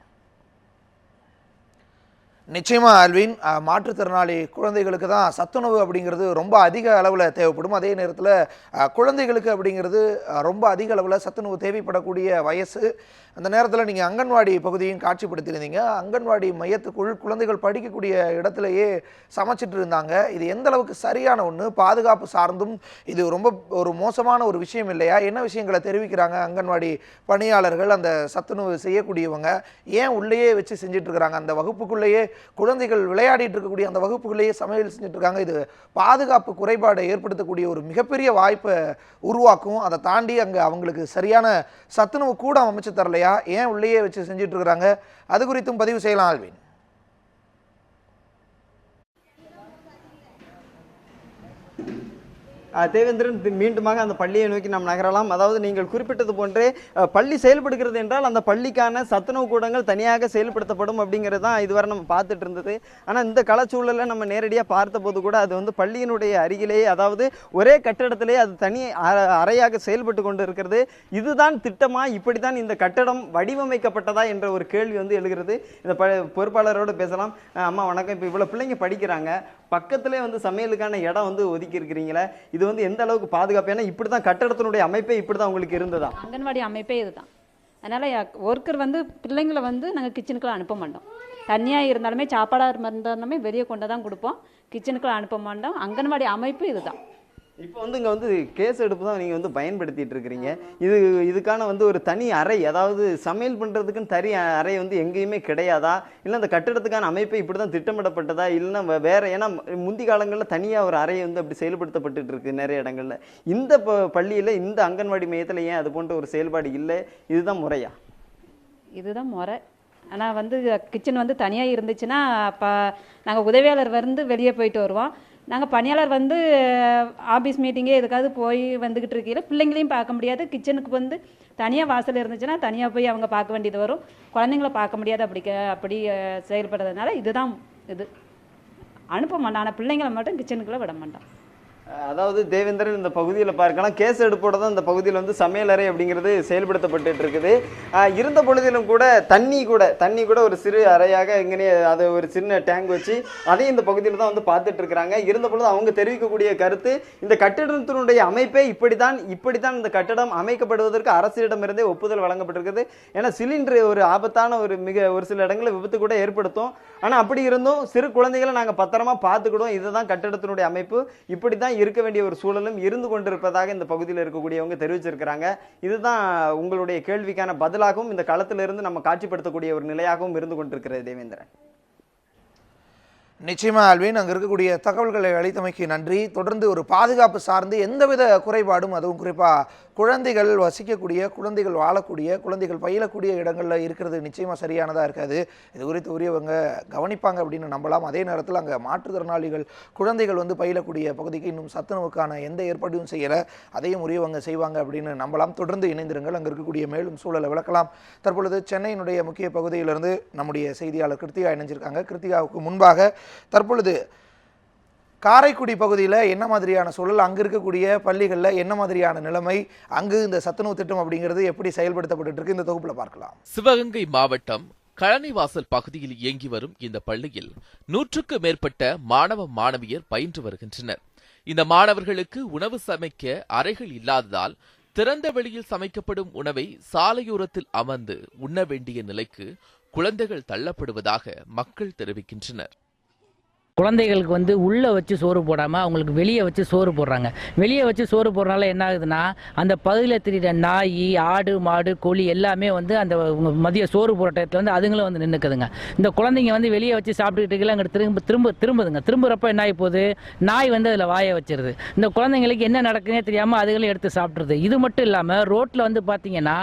நிச்சயமா ஆல்வின், மாற்றுத்திறனாளி குழந்தைகளுக்கு தான் சத்துணவு அப்படிங்கிறது ரொம்ப அதிக அளவில் தேவைப்படும். அதே நேரத்தில் குழந்தைகளுக்கு அப்படிங்கிறது ரொம்ப அதிக அளவில் சத்துணவு தேவைப்படக்கூடிய வயசு. அந்த நேரத்தில் நீங்கள் அங்கன்வாடி பகுதியும் காட்சிப்படுத்தியிருந்தீங்க. அங்கன்வாடி மையத்துக்குள் குழந்தைகள் படிக்கக்கூடிய இடத்துலையே சமைச்சிட்டு இருந்தாங்க. இது எந்த அளவுக்கு சரியான ஒன்று, பாதுகாப்பு சார்ந்தும் இது ரொம்ப ஒரு மோசமான ஒரு விஷயம் இல்லையா? என்ன விஷயங்களை தெரிவிக்கிறாங்க அங்கன்வாடி பணியாளர்கள், அந்த சத்துணவு செய்யக்கூடியவங்க ஏன் உள்ளேயே வச்சு செஞ்சுட்டு இருக்கிறாங்க? அந்த வகுப்புக்குள்ளேயே குழந்தைகள் விளையாடிட்டு இருக்கக்கூடிய அந்த வகுப்புகளையே சமையல் செஞ்சுட்டு இருக்காங்க. இது பாதுகாப்பு குறைபாடை ஏற்படுத்தக்கூடிய ஒரு மிகப்பெரிய வாய்ப்பை உருவாக்கும். அதை தாண்டி அங்கே அவங்களுக்கு சரியான சத்துணவு கூட அமைச்சு தரலையா? ஏன் உள்ளேயே வச்சு செஞ்சுட்டு இருக்கிறாங்க? அது குறித்தும் பதிவு செய்யலாம் ஆல்வின். தேவேந்திரன், மீண்டுமாக அந்த பள்ளியை நோக்கி நாம் நகரலாம். அதாவது நீங்கள் குறிப்பிட்டது போன்றே பள்ளி செயல்படுகிறது என்றால் அந்த பள்ளிக்கான சத்துணவு கூடங்கள் தனியாக செயல்படுத்தப்படும் அப்படிங்கிறது தான் இதுவரை நம்ம பார்த்துட்டு இருந்தது. ஆனால் இந்த களச்சூழலை நம்ம நேரடியாக பார்த்தபோது கூட அது வந்து பள்ளியினுடைய அருகிலேயே, அதாவது ஒரே கட்டடத்திலே அது தனி அறையாக செயல்பட்டு கொண்டு இருக்கிறது. இதுதான் திட்டமா, இப்படி தான் இந்த கட்டடம் வடிவமைக்கப்பட்டதா என்ற ஒரு கேள்வி வந்து எழுகிறது. இந்த பொறுப்பாளரோடு பேசலாம். அம்மா வணக்கம். இப்போ இவ்வளோ பிள்ளைங்க படிக்கிறாங்க, பக்கத்திலே வந்து சமையலுக்கான இடம் வந்து ஒதுக்கி இருக்கிறீங்களே, இது வந்து எந்த அளவுக்கு பாதுகாப்பு? ஏன்னா இப்படி தான் கட்டடத்தினுடைய அமைப்பே இப்படி தான் உங்களுக்கு இருந்ததா? அங்கன்வாடி அமைப்பே இதுதான். அதனால் ஒர்க்கர் வந்து பிள்ளைங்களை வந்து நாங்கள் கிச்சனுக்குள்ள அனுப்ப மாட்டோம். தனியாக இருந்தாலுமே சாப்பாடாக இருந்தாலுமே வெளியே கொண்டு தான் கொடுப்போம், கிச்சனுக்குள்ள அனுப்ப மாட்டோம். அங்கன்வாடி அமைப்பு இதுதான். இப்போ வந்து இங்கே வந்து கேஸ் எடுப்பு தான் நீங்கள் வந்து பயன்படுத்திட்டு இருக்கிறீங்க. இதுக்கான வந்து ஒரு தனி அறை, அதாவது சமையல் பண்ணுறதுக்குன்னு தனி அறை வந்து எங்கேயுமே கிடையாதா? இல்லை அந்த கட்டிடத்துக்கான அமைப்பை இப்படி தான் திட்டமிடப்பட்டதா? இல்லைன்னா வேறு? ஏன்னா முந்தி காலங்களில் தனியாக ஒரு அறை வந்து அப்படி செயல்படுத்தப்பட்டு இருக்கு நிறைய இடங்களில். இந்த பள்ளியில், இந்த அங்கன்வாடி மையத்தில் ஏன் அது போன்ற ஒரு செயல்பாடு இல்லை? இதுதான் முறையா? இதுதான் முறை. ஆனால் வந்து கிச்சன் வந்து தனியாக இருந்துச்சுன்னா அப்போ நாங்கள் உதவியாளர் வந்து வெளியே போயிட்டு வருவோம். நாங்கள் பணியாளர் வந்து ஆஃபீஸ் மீட்டிங்கே எதுக்காவது போய் வந்துக்கிட்டு இருக்கையில் பிள்ளைங்களையும் பார்க்க முடியாது. கிச்சனுக்கு வந்து தனியாக வாசல் இருந்துச்சுன்னா தனியாக போய் அவங்க பார்க்க வேண்டியது வரும், குழந்தைங்கள பார்க்க முடியாது. அப்படி செயல்படுறதுனால இதுதான் இது அனுப்ப மாட்டோம். ஆனால் பிள்ளைங்களை மட்டும் கிச்சனுக்குள்ளே விட மாட்டோம். அதாவது தேவேந்திரன், இந்த பகுதியில் பார்க்கலாம், கேஸ் எடுப்போட தான் இந்த பகுதியில் வந்து சமையலறை அப்படிங்கிறது செயல்படுத்தப்பட்டு இருக்குது. இருந்த பொழுதிலும் கூட தண்ணி கூட ஒரு சிறு அறையாக இங்கே அதை ஒரு சின்ன டேங்க் வச்சு அதையும் இந்த பகுதியில் தான் வந்து பார்த்துட்டு இருக்கிறாங்க. இருந்த பொழுது அவங்க தெரிவிக்கக்கூடிய கருத்து, இந்த கட்டிடத்தினுடைய அமைப்பே இப்படித்தான் இந்த கட்டடம் அமைக்கப்படுவதற்கு அரசிடமிருந்தே ஒப்புதல் வழங்கப்பட்டிருக்குது. ஏன்னா சிலிண்டர் ஒரு ஆபத்தான ஒரு சில இடங்களில் விபத்து கூட ஏற்படுத்தும். ஆனால் அப்படி இருந்தும் சிறு குழந்தைகளை நாங்கள் பத்திரமா பார்த்துக்கிடுவோம், இதுதான் கட்டிடத்தினுடைய அமைப்பு, இப்படி தான் இருக்க வேண்டிய ஒரு சூழலும் இருந்து கொண்டிருப்பதாக இந்த பகுதியில் இருக்கக்கூடியவங்க தெரிவிச்சிருக்கிறாங்க. இதுதான் உங்களுடைய கேள்விக்கான பதிலாகவும் இந்த களத்திலிருந்து நம்ம காட்சிப்படுத்தக்கூடிய ஒரு நிலையாகவும் இருந்து கொண்டிருக்கிறது தேவேந்திரன். நிச்சயமா ஆல்வின், அங்கே இருக்கக்கூடிய தகவல்களை அளித்தமைக்கு நன்றி. தொடர்ந்து ஒரு பாதுகாப்பு சார்ந்து எந்தவித குறைபாடும், அதுவும் குறிப்பாக குழந்தைகள் வசிக்கக்கூடிய, குழந்தைகள் வாழக்கூடிய, குழந்தைகள் பயிலக்கூடிய இடங்களில் இருக்கிறது நிச்சயமாக சரியானதாக இருக்காது. இது குறித்து உரியவங்க கவனிப்பாங்க அப்படின்னு நம்பலாம். அதே நேரத்தில் அங்கே மாற்றுத்திறனாளிகள் குழந்தைகள் வந்து பயிலக்கூடிய பகுதிக்கு இன்னும் சத்துணவுக்கான எந்த ஏற்பாடும் செய்யலை, அதையும் உரியவங்க செய்வாங்க அப்படின்னு நம்பலாம். தொடர்ந்து இணைந்திருங்கள், அங்கே இருக்கக்கூடிய மேலும் சூழலை விளக்கலாம். தற்பொழுது சென்னையினுடைய முக்கிய பகுதியிலிருந்து நம்முடைய செய்தியாளர் கிருத்திகா இணைஞ்சிருக்காங்க. கிருத்திகாவுக்கு முன்பாக தற்பொழுது காரைக்குடி பகுதியில் என்ன மாதிரியான சூழல், அங்கே இருக்கக்கூடிய பள்ளிகளில் என்ன மாதிரியான நிலைமை, அங்கு இந்த சத்துணவு திட்டம் அப்படிங்கிறது எப்படி செயல்படுத்தப்பட்டு இருக்கு, இந்த தொகுப்பில் பார்க்கலாம். சிவகங்கை மாவட்டம் கழனிவாசல் பகுதியில் இயங்கி வரும் இந்த பள்ளியில் 100க்கு மேற்பட்ட மாணவ மாணவியர் பயின்று வருகின்றனர். இந்த மாணவர்களுக்கு உணவு சமைக்க அறைகள் இல்லாததால் திறந்த வெளியில் சமைக்கப்படும் உணவை சாலையோரத்தில் அமர்ந்து உண்ண வேண்டிய நிலைக்கு குழந்தைகள் தள்ளப்படுவதாக மக்கள் தெரிவிக்கின்றனர். குழந்தைகளுக்கு வந்து உள்ளே வச்சு சோறு போடாமல் அவங்களுக்கு வெளியே வச்சு சோறு போடுறாங்க. வெளியே வச்சு சோறு போடுறதுனால என்ன ஆகுதுன்னா, அந்த பகுதியில் திரிகிற நாய், ஆடு, மாடு, கோழி எல்லாமே வந்து அந்த மதிய சோறு போடுற டயத்தில் வந்து அதுங்களும் வந்து நின்றுக்குதுங்க. இந்த குழந்தைங்க வந்து வெளியே வச்சு சாப்பிட்டுக்கிட்டு அங்கே திரும்புறப்ப என்ன ஆகி போகுது, நாய் வந்து அதில் வாயை வச்சிருது. இந்த குழந்தைங்களுக்கு என்ன நடக்குதுன்னே தெரியாமல் அதுகளும் எடுத்து சாப்பிட்ருது. இது மட்டும் இல்லாமல் ரோட்டில் வந்து பார்த்தீங்கன்னா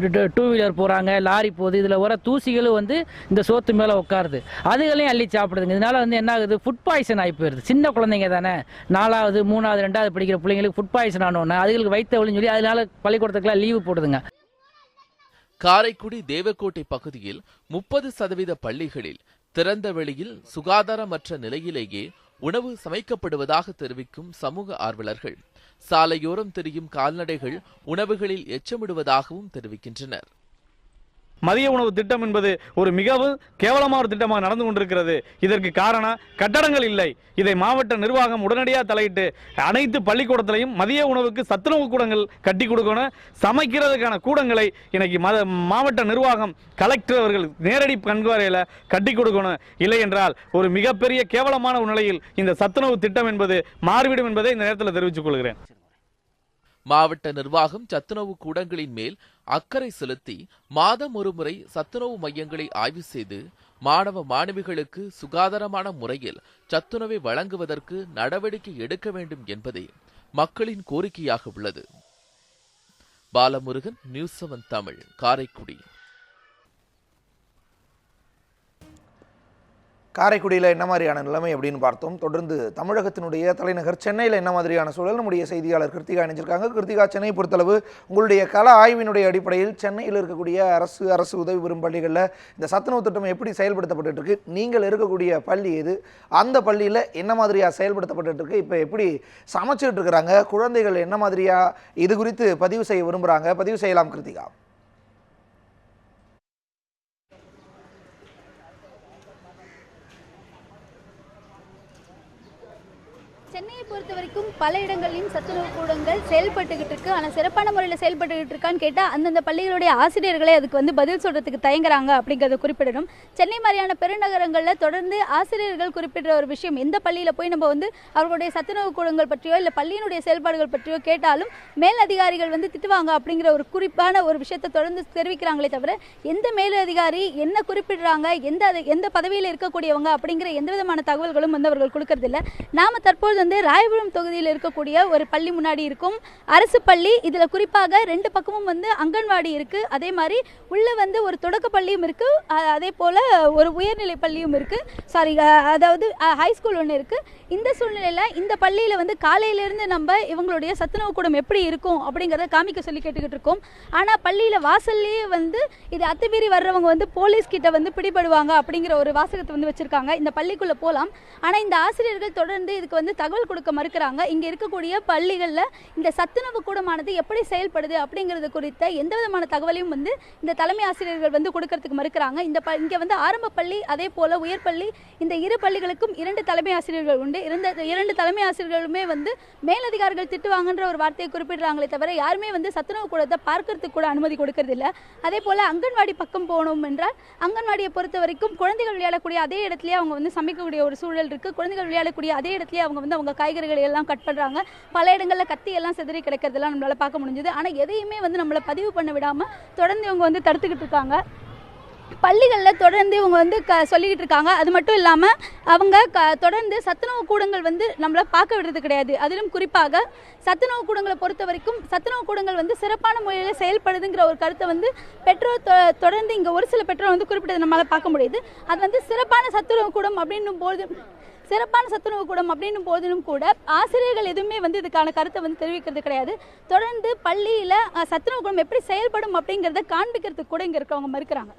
2 வீலர் போகிறாங்க, லாரி போகுது, இதில் வர தூசிகளும் வந்து இந்த சோத்து மேலே உட்காருது, அதுகளையும் அள்ளி சாப்பிடுதுங்க. இதனால வந்து என்ன ஆகுது, ஃபுட் பாய்சன் ஆகி போயிருது. சின்ன குழந்தைங்க தானே, 4வது 3வது 2வது படிக்கிற பிள்ளைங்களுக்கு ஃபுட் பாய்சன் ஆனோன்னு அதுகளுக்கு வயிற்று வலின்னு சொல்லி அதனால பள்ளிக்கூடத்துக்குலாம் லீவு போடுதுங்க. காரைக்குடி தேவக்கோட்டை பகுதியில் 30% பள்ளிகளில் திறந்த வெளியில் சுகாதாரமற்ற நிலையிலேயே உணவு சமைக்கப்படுவதாக தெரிவிக்கும் சமூக ஆர்வலர்கள் சாலையோரம் தெரியும் கால்நடைகள் உணவுகளில் எச்சமிடுவதாகவும் தெரிவிக்கின்றனர். மதிய உணவு திட்டம் என்பது ஒரு மிகவும் கேவலமான ஒரு திட்டமாக நடந்து கொண்டிருக்கிறது. இதற்கு காரணம் கட்டடங்கள் இல்லை. இதை மாவட்ட நிர்வாகம் உடனடியாக தலையிட்டு அனைத்து பள்ளிக்கூடத்திலையும் மதிய உணவுக்கு சத்துணவு கூடங்கள் கட்டி கொடுக்கணும். சமைக்கிறதுக்கான கூடங்களை இன்னைக்கு மாவட்ட நிர்வாகம், கலெக்டர் அவர்கள் நேரடி கண்காணியில் கட்டி கொடுக்கணும். இல்லை என்றால் ஒரு மிகப்பெரிய கேவலமான ஒரு நிலையில் இந்த சத்துணவு திட்டம் என்பது மாறிவிடும் என்பதை இந்த நேரத்தில் தெரிவித்துக் கொள்கிறேன். மாவட்ட நிர்வாகம் சத்துணவு கூடங்களின் மேல் அக்கறை செலுத்தி மாதம் ஒருமுறை சத்துணவு மையங்களை ஆய்வு செய்து மாணவ மாணவிகளுக்கு சுகாதாரமான முறையில் சத்துணவை வழங்குவதற்கு நடவடிக்கை எடுக்க வேண்டும் என்பதே மக்களின் கோரிக்கையாக உள்ளது. பாலமுருகன், நியூஸ் 7 தமிழ், காரைக்குடி. காரைக்குடியில் என்ன மாதிரியான நிலைமை அப்படின்னு பார்த்தோம். தொடர்ந்து தமிழகத்தினுடைய தலைநகர் சென்னையில் என்ன மாதிரியான சூழல் நம்முடைய செய்தியாளர் கிருத்திகா இணைஞ்சிருக்காங்க. கிருத்திகா, சென்னை பொறுத்தளவு உங்களுடைய கள ஆய்வினுடைய அடிப்படையில் சென்னையில் இருக்கக்கூடிய அரசு உதவி பெறும் பள்ளிகளில் இந்த சத்துணவு திட்டம் எப்படி செயல்படுத்தப்பட்டு இருக்கு? நீங்கள் இருக்கக்கூடிய பள்ளி எது? அந்த பள்ளியில் என்ன மாதிரியா செயல்படுத்தப்பட்டு இருக்கு? இப்போ எப்படி சமைச்சிட்டு இருக்கிறாங்க? குழந்தைகள் என்ன மாதிரியா இது குறித்து பதிவு செய்ய விரும்புகிறாங்க? பதிவு செய்யலாம் கிருத்திகா. சென்னையை பொறுத்த வரைக்கும் பல இடங்களிலும் சத்துணவு கூடங்கள் செயல்பட்டுக்கிட்டு இருக்கு. ஆனால் சிறப்பான முறையில் செயல்பட்டுக்கிட்டு இருக்கான்னு கேட்டால் அந்தந்த பள்ளிகளுடைய ஆசிரியர்களே அதுக்கு வந்து பதில் சொல்கிறதுக்கு தயங்குறாங்க அப்படிங்கிறத குறிப்பிடணும். சென்னை மாதிரியான பெருநகரங்களில் தொடர்ந்து ஆசிரியர்கள் குறிப்பிட்ட ஒரு விஷயம், எந்த பள்ளியில் போய் நம்ம வந்து அவர்களுடைய சத்துணவு கூடங்கள் பற்றியோ இல்லை பள்ளியினுடைய செயல்பாடுகள் பற்றியோ கேட்டாலும் மேல் அதிகாரிகள் வந்து திட்டுவாங்க அப்படிங்கிற ஒரு குறிப்பான ஒரு விஷயத்தை தொடர்ந்து தெரிவிக்கிறாங்களே தவிர எந்த மேல் அதிகாரி என்ன குறிப்பிடுறாங்க, எந்த பதவியில் இருக்கக்கூடியவங்க அப்படிங்கிற எந்த விதமான தகவல்களும் வந்து அவர்கள் கொடுக்கறதில்லை. நாம் தற்போது வந்து ராயபுரம் தொகுதியில் இருக்கக்கூடிய ஒரு பள்ளி முன்னாடி இருக்கும் அரசு பள்ளி. இதில் குறிப்பாக 2 பக்கமும் வந்து அங்கன்வாடி இருக்குது. அதே மாதிரி உள்ள வந்து ஒரு தொடக்க பள்ளியும் இருக்குது, அதே போல் ஒரு உயர்நிலை பள்ளியும் இருக்குது, அதாவது ஹைஸ்கூல் ஒன்று இருக்குது. இந்த சூழ்நிலையில் இந்த பள்ளியில் வந்து காலையிலேருந்து நம்ம இவங்களுடைய சத்துணவு கூடம் எப்படி இருக்கும் அப்படிங்கிறத காமிக்க சொல்லி கேட்டுக்கிட்டு இருக்கோம். ஆனால் பள்ளியில் வாசல்லையே வந்து இது அத்துமீறி வர்றவங்க வந்து போலீஸ் கிட்ட வந்து பிடிபடுவாங்க அப்படிங்கிற ஒரு வாசகத்தை வந்து வச்சுருக்காங்க. இந்த பள்ளிக்குள்ளே போகலாம், ஆனால் இந்த ஆசிரியர்கள் தொடர்ந்து இதுக்கு வந்து தகவல் கொடுக்க மறுக்கிறாங்க. இங்கே இருக்கக்கூடிய பள்ளிகளில் இந்த சத்துணவு கூடமானது எப்படி செயல்படுது அப்படிங்கிறது குறித்த எந்த விதமான தகவலையும் வந்து இந்த தலைமை ஆசிரியர்கள் வந்து கொடுக்கறதுக்கு மறுக்கிறாங்க. இங்கே வந்து ஆரம்ப பள்ளி அதே போல் உயர்பள்ளி, இந்த 2 பள்ளிகளுக்கும் 2 தலைமை ஆசிரியர்கள் உண்டு. 2 தலைமை ஆசிரியர்களுமே வந்து மேலதிகாரிகள் திட்டுவாங்கன்ற ஒரு வார்த்தையை குறிப்பிடுறாங்களே தவிர யாருமே வந்து சத்துணவு கூடத்தை பார்க்கறதுக்கு கூட அனுமதி கொடுக்கறதில்ல. அதே போல் அங்கன்வாடி பக்கம் போகணும் என்றால் அங்கன்வாடியை பொறுத்த வரைக்கும் குழந்தைகள் விளையாடக்கூடிய அதே இடத்துலேயே அவங்க வந்து சமைக்கக்கூடிய ஒரு சூழல் இருக்குது. குழந்தைகள் விளையாடக்கூடிய அதே இடத்துலேயே அவங்க வந்து அவங்க காய்கறிகளை எல்லாம் கட் பண்ணுறாங்க. பல இடங்களில் கத்தி எல்லாம் சிதறி கிடக்கிறதெல்லாம் நம்மளால் பார்க்க முடிஞ்சுது. ஆனால் எதையுமே வந்து நம்மளை பதிவு பண்ண விடாமல் தொடர்ந்து இவங்க வந்து தடுத்துக்கிட்டு இருக்காங்க. பள்ளிகளில் தொடர்ந்து இவங்க வந்து சொல்லிக்கிட்டு இருக்காங்க. அது மட்டும் இல்லாமல் அவங்க தொடர்ந்து சத்துணவு கூடங்கள் வந்து நம்மளை பார்க்க விடுறது கிடையாது. அதிலும் குறிப்பாக சத்துணவு கூடங்களை பொறுத்த வரைக்கும் சத்துணவு கூடங்கள் வந்து சிறப்பான முறையில் செயல்படுதுங்கிற ஒரு கருத்தை வந்து பெற்றோர் தொடர்ந்து இங்கே ஒரு சில பெற்றோர் வந்து குறிப்பிட்டதை நம்மளால் பார்க்க முடியுது. அது வந்து சிறப்பான சத்துணவு கூடம் அப்படின்னும் போதிலும் கூட ஆசிரியர்கள் எதுவுமே வந்து இதுக்கான கருத்தை வந்து தெரிவிக்கிறது கிடையாது. தொடர்ந்து பள்ளியில் சத்துணவு கூடம் எப்படி செயல்படும் அப்படிங்கிறத காண்பிக்கிறதுக்கு கூட இங்கே இருக்கவங்க மறுக்கிறாங்க.